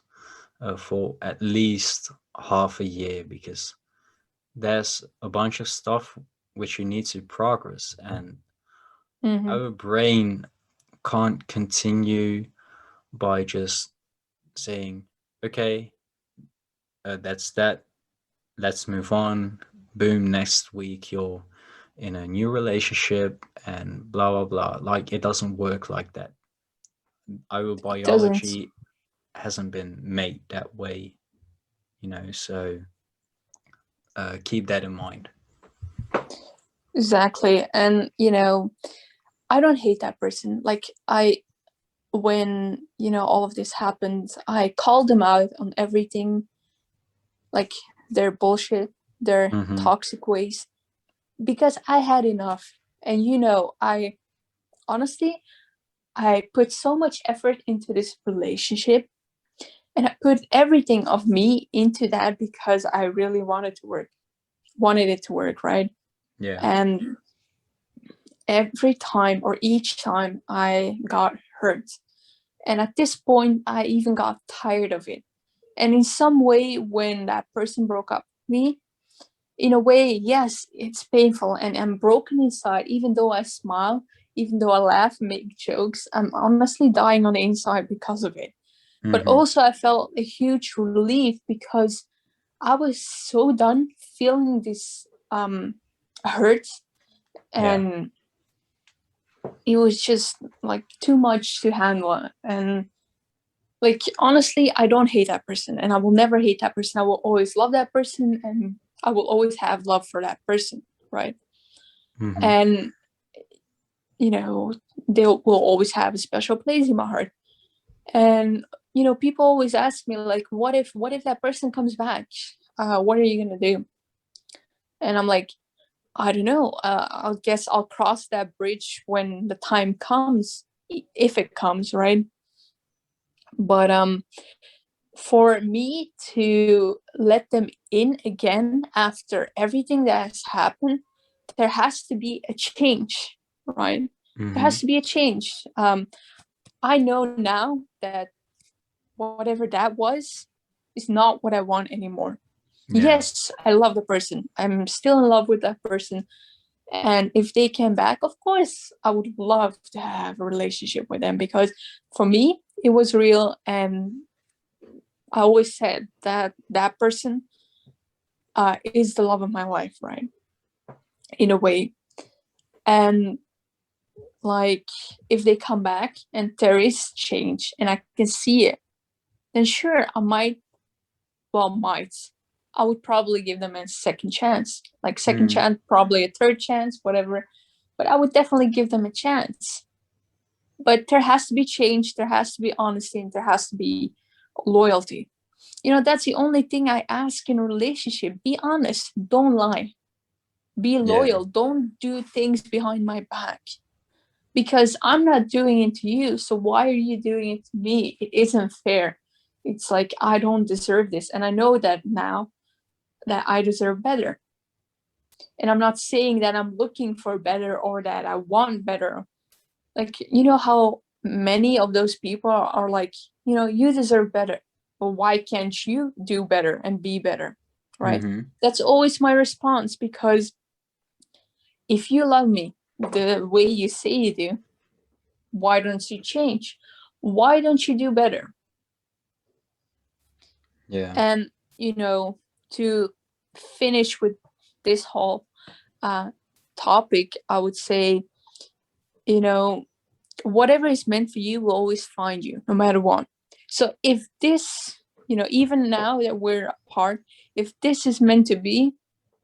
for at least half a year, because there's a bunch of stuff which you need to progress, and Mm-hmm. our brain can't continue by just saying, okay, that's that, let's move on. Boom, next week you're in a new relationship and blah, blah, blah. Like, it doesn't work like that. Our It doesn't. biology hasn't been made that way, so keep that in mind. Exactly. And I don't hate that person. Like, when all of this happened, I called them out on everything, like their bullshit, their Mm-hmm. toxic ways, because I had enough. And I honestly, I put so much effort into this relationship, and I put everything of me into that because I really wanted it to work, right? Yeah. And every time, or each time, I got hurt. And at this point, I even got tired of it. And in some way, when that person broke up with me, in a way, yes, it's painful and I'm broken inside. Even though I smile, even though I laugh and make jokes, I'm honestly dying on the inside because of it. But Mm-hmm. also, I felt a huge relief because I was so done feeling this hurt, Yeah. and it was just like too much to handle. And like, honestly, I don't hate that person, and I will never hate that person. I will always love that person, and I will always have love for that person, right? Mm-hmm. And they will always have a special place in my heart. And people always ask me, like, what if that person comes back? What are you gonna do? And I'm like, I don't know. I guess I'll cross that bridge when the time comes, if it comes, right? But for me to let them in again after everything that has happened, there has to be a change, right? There Mm-hmm. has to be a change. I know now that whatever that was is not what I want anymore. Yeah. Yes, I love the person. I'm still in love with that person. And if they came back, of course, I would love to have a relationship with them, because for me, it was real. And I always said that that person is the love of my life, right? In a way. And like, if they come back and there is change and I can see it, then sure, might. I would probably give them a second chance. Like, second Mm-hmm. chance, probably a third chance, whatever. But I would definitely give them a chance. But there has to be change, there has to be honesty, and there has to be loyalty. That's the only thing I ask in a relationship. Be honest, don't lie. Be Yeah. loyal, don't do things behind my back. because I'm not doing it to you. So why are you doing it to me? It isn't fair. It's like, I don't deserve this. And I know that now, that I deserve better. And I'm not saying that I'm looking for better or that I want better. Like, you know how many of those people are like, you deserve better. But why can't you do better and be better? Right? Mm-hmm. That's always my response, because if you love me the way you say you do, why don't you change? Why don't you do better? Yeah. And, to finish with this whole topic, I would say, whatever is meant for you will always find you, no matter what. So if this, even now that we're apart, if this is meant to be,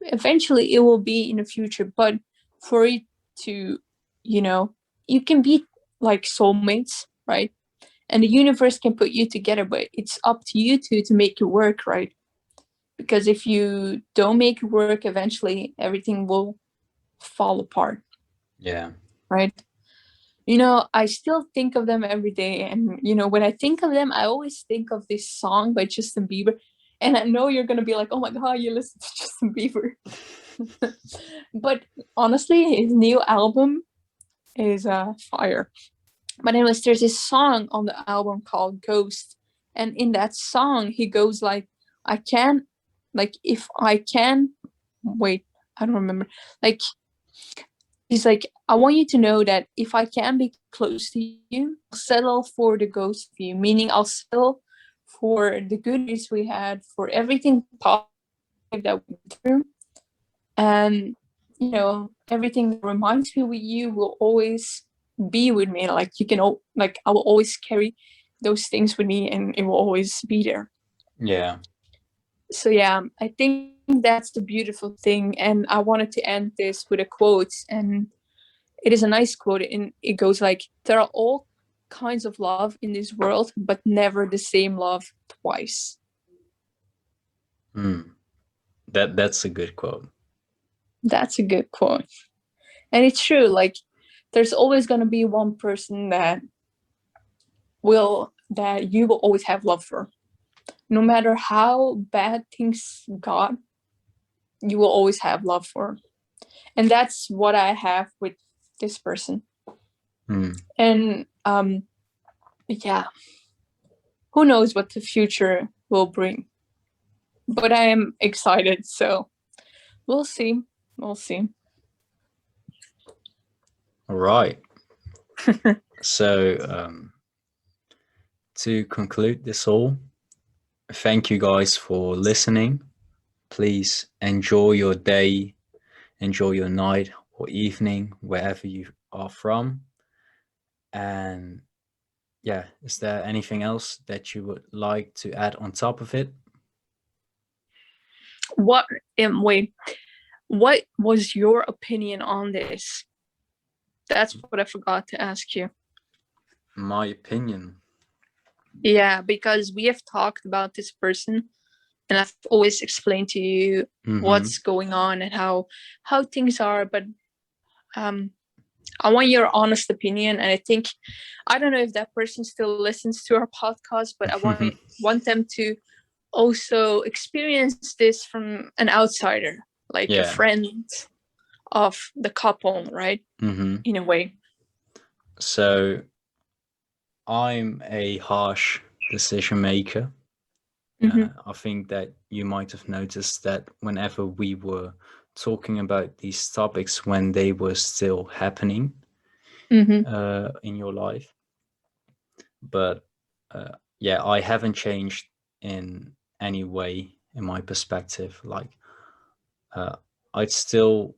eventually it will be in the future. But for it to, you can be like soulmates, right? And the universe can put you together, but it's up to you to make it work, right? Because if you don't make it work, eventually everything will fall apart, Yeah. right? I still think of them every day. And, when I think of them, I always think of this song by Justin Bieber. And I know you're going to be like, oh my God, you listen to Justin Bieber. But honestly, his new album is fire. But anyways, there's this song on the album called Ghost. And in that song, he goes like, I can, like, if I can, wait, I don't remember. Like, he's like, I want you to know that if I can be close to you, I'll settle for the ghost of you, meaning I'll settle for the good news we had, for everything positive that we went through. And, everything that reminds me with you will always be with me. Like, like, I will always carry those things with me and it will always be there. Yeah. So, yeah, I think that's the beautiful thing. And I wanted to end this with a quote. And it is a nice quote, and it goes like, there are all kinds of love in this world, but never the same love twice. That's a good quote. That's a good quote. And it's true. Like, there's always going to be one person that you will always have love for. No matter how bad things got, you will always have love for. And that's what I have with this person. And yeah, who knows what the future will bring. But I am excited, so we'll see. We'll see. All right. So to conclude this all, thank you guys for listening. Please enjoy your day, enjoy your night or evening, wherever you are from. And yeah, is there anything else that you would like to add on top of it? Wait, what was your opinion on this? That's what I forgot to ask you. My opinion. Yeah, because we have talked about this person, and I've always explained to you what's going on and how things are. But I want your honest opinion, and I don't know if that person still listens to our podcast, but I want them to also experience this from an outsider, like a friend of the couple, right? In a way. So I'm a harsh decision maker. I think that you might have noticed that whenever we were talking about these topics when they were still happening in your life. But yeah, I haven't changed in any way in my perspective. Like I'd still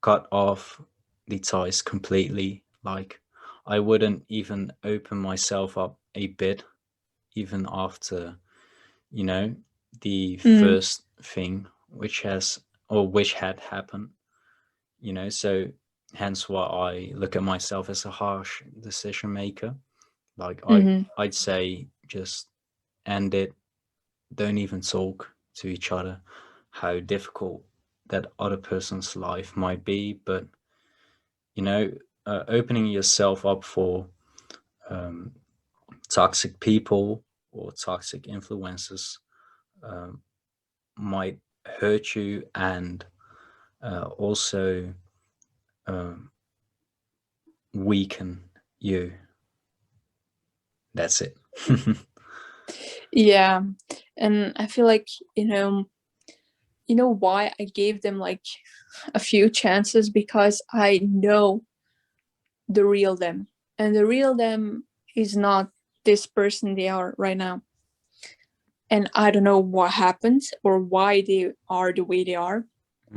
cut off the ties completely. Like I wouldn't even open myself up a bit, even after, the first thing which had happened, so hence why I look at myself as a harsh decision maker. Like I'd say just end it, don't even talk to each other, how difficult that other person's life might be. But opening yourself up for toxic people or toxic influences might hurt you, and also weaken you. That's it. Yeah, and I feel like, why I gave them like a few chances, because I know the real them, and the real them is not this person they are right now. And I don't know what happened or why they are the way they are,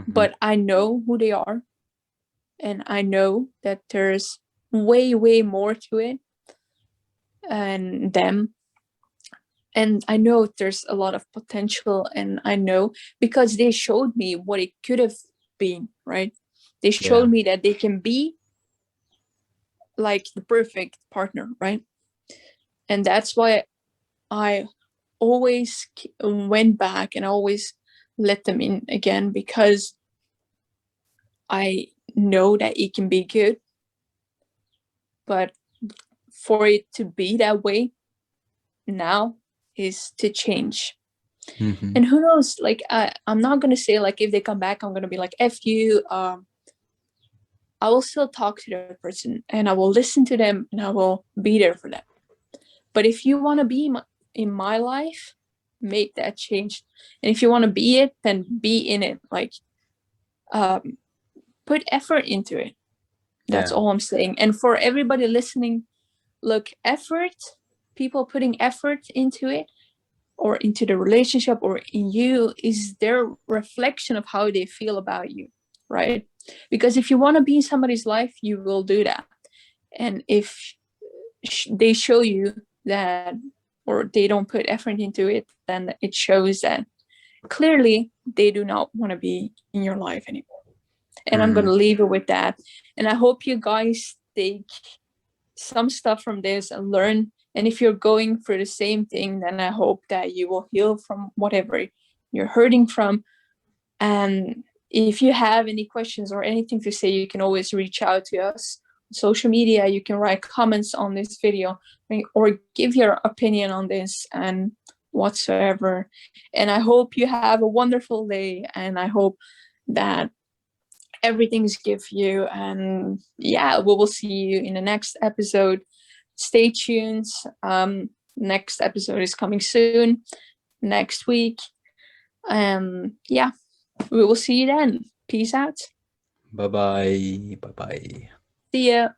but I know who they are, and I know that there's way more to it and them. And I know there's a lot of potential, and I know because they showed me what it could have been, right? They showed Yeah. me that they can be like the perfect partner, right? And that's why I always went back and always let them in again, because I know that it can be good, but for it to be that way now is to change. And who knows, like I'm not gonna say like if they come back I'm gonna be like F you. I will still talk to the person and I will listen to them and I will be there for them. But if you want to be in my life, make that change. And if you want to be it, then be in it. Like put effort into it. That's Yeah. all I'm saying. And for everybody listening, look, effort, people putting effort into it or into the relationship or in you is their reflection of how they feel about you, right? Because if you want to be in somebody's life, you will do that. And if they show you that, or they don't put effort into it, then it shows that clearly they do not want to be in your life anymore. And I'm going to leave it with that. And I hope you guys take some stuff from this and learn. And if you're going through the same thing, then I hope that you will heal from whatever you're hurting from. And if you have any questions or anything to say, you can always reach out to us on social media. You can write comments on this video or give your opinion on this and whatsoever. And I hope you have a wonderful day, and I hope that everything's good for you. And yeah, we will see you in the next episode. Stay tuned. Next episode is coming soon, next week. Yeah, we will see you then. Peace out. Bye bye. Bye bye. See ya.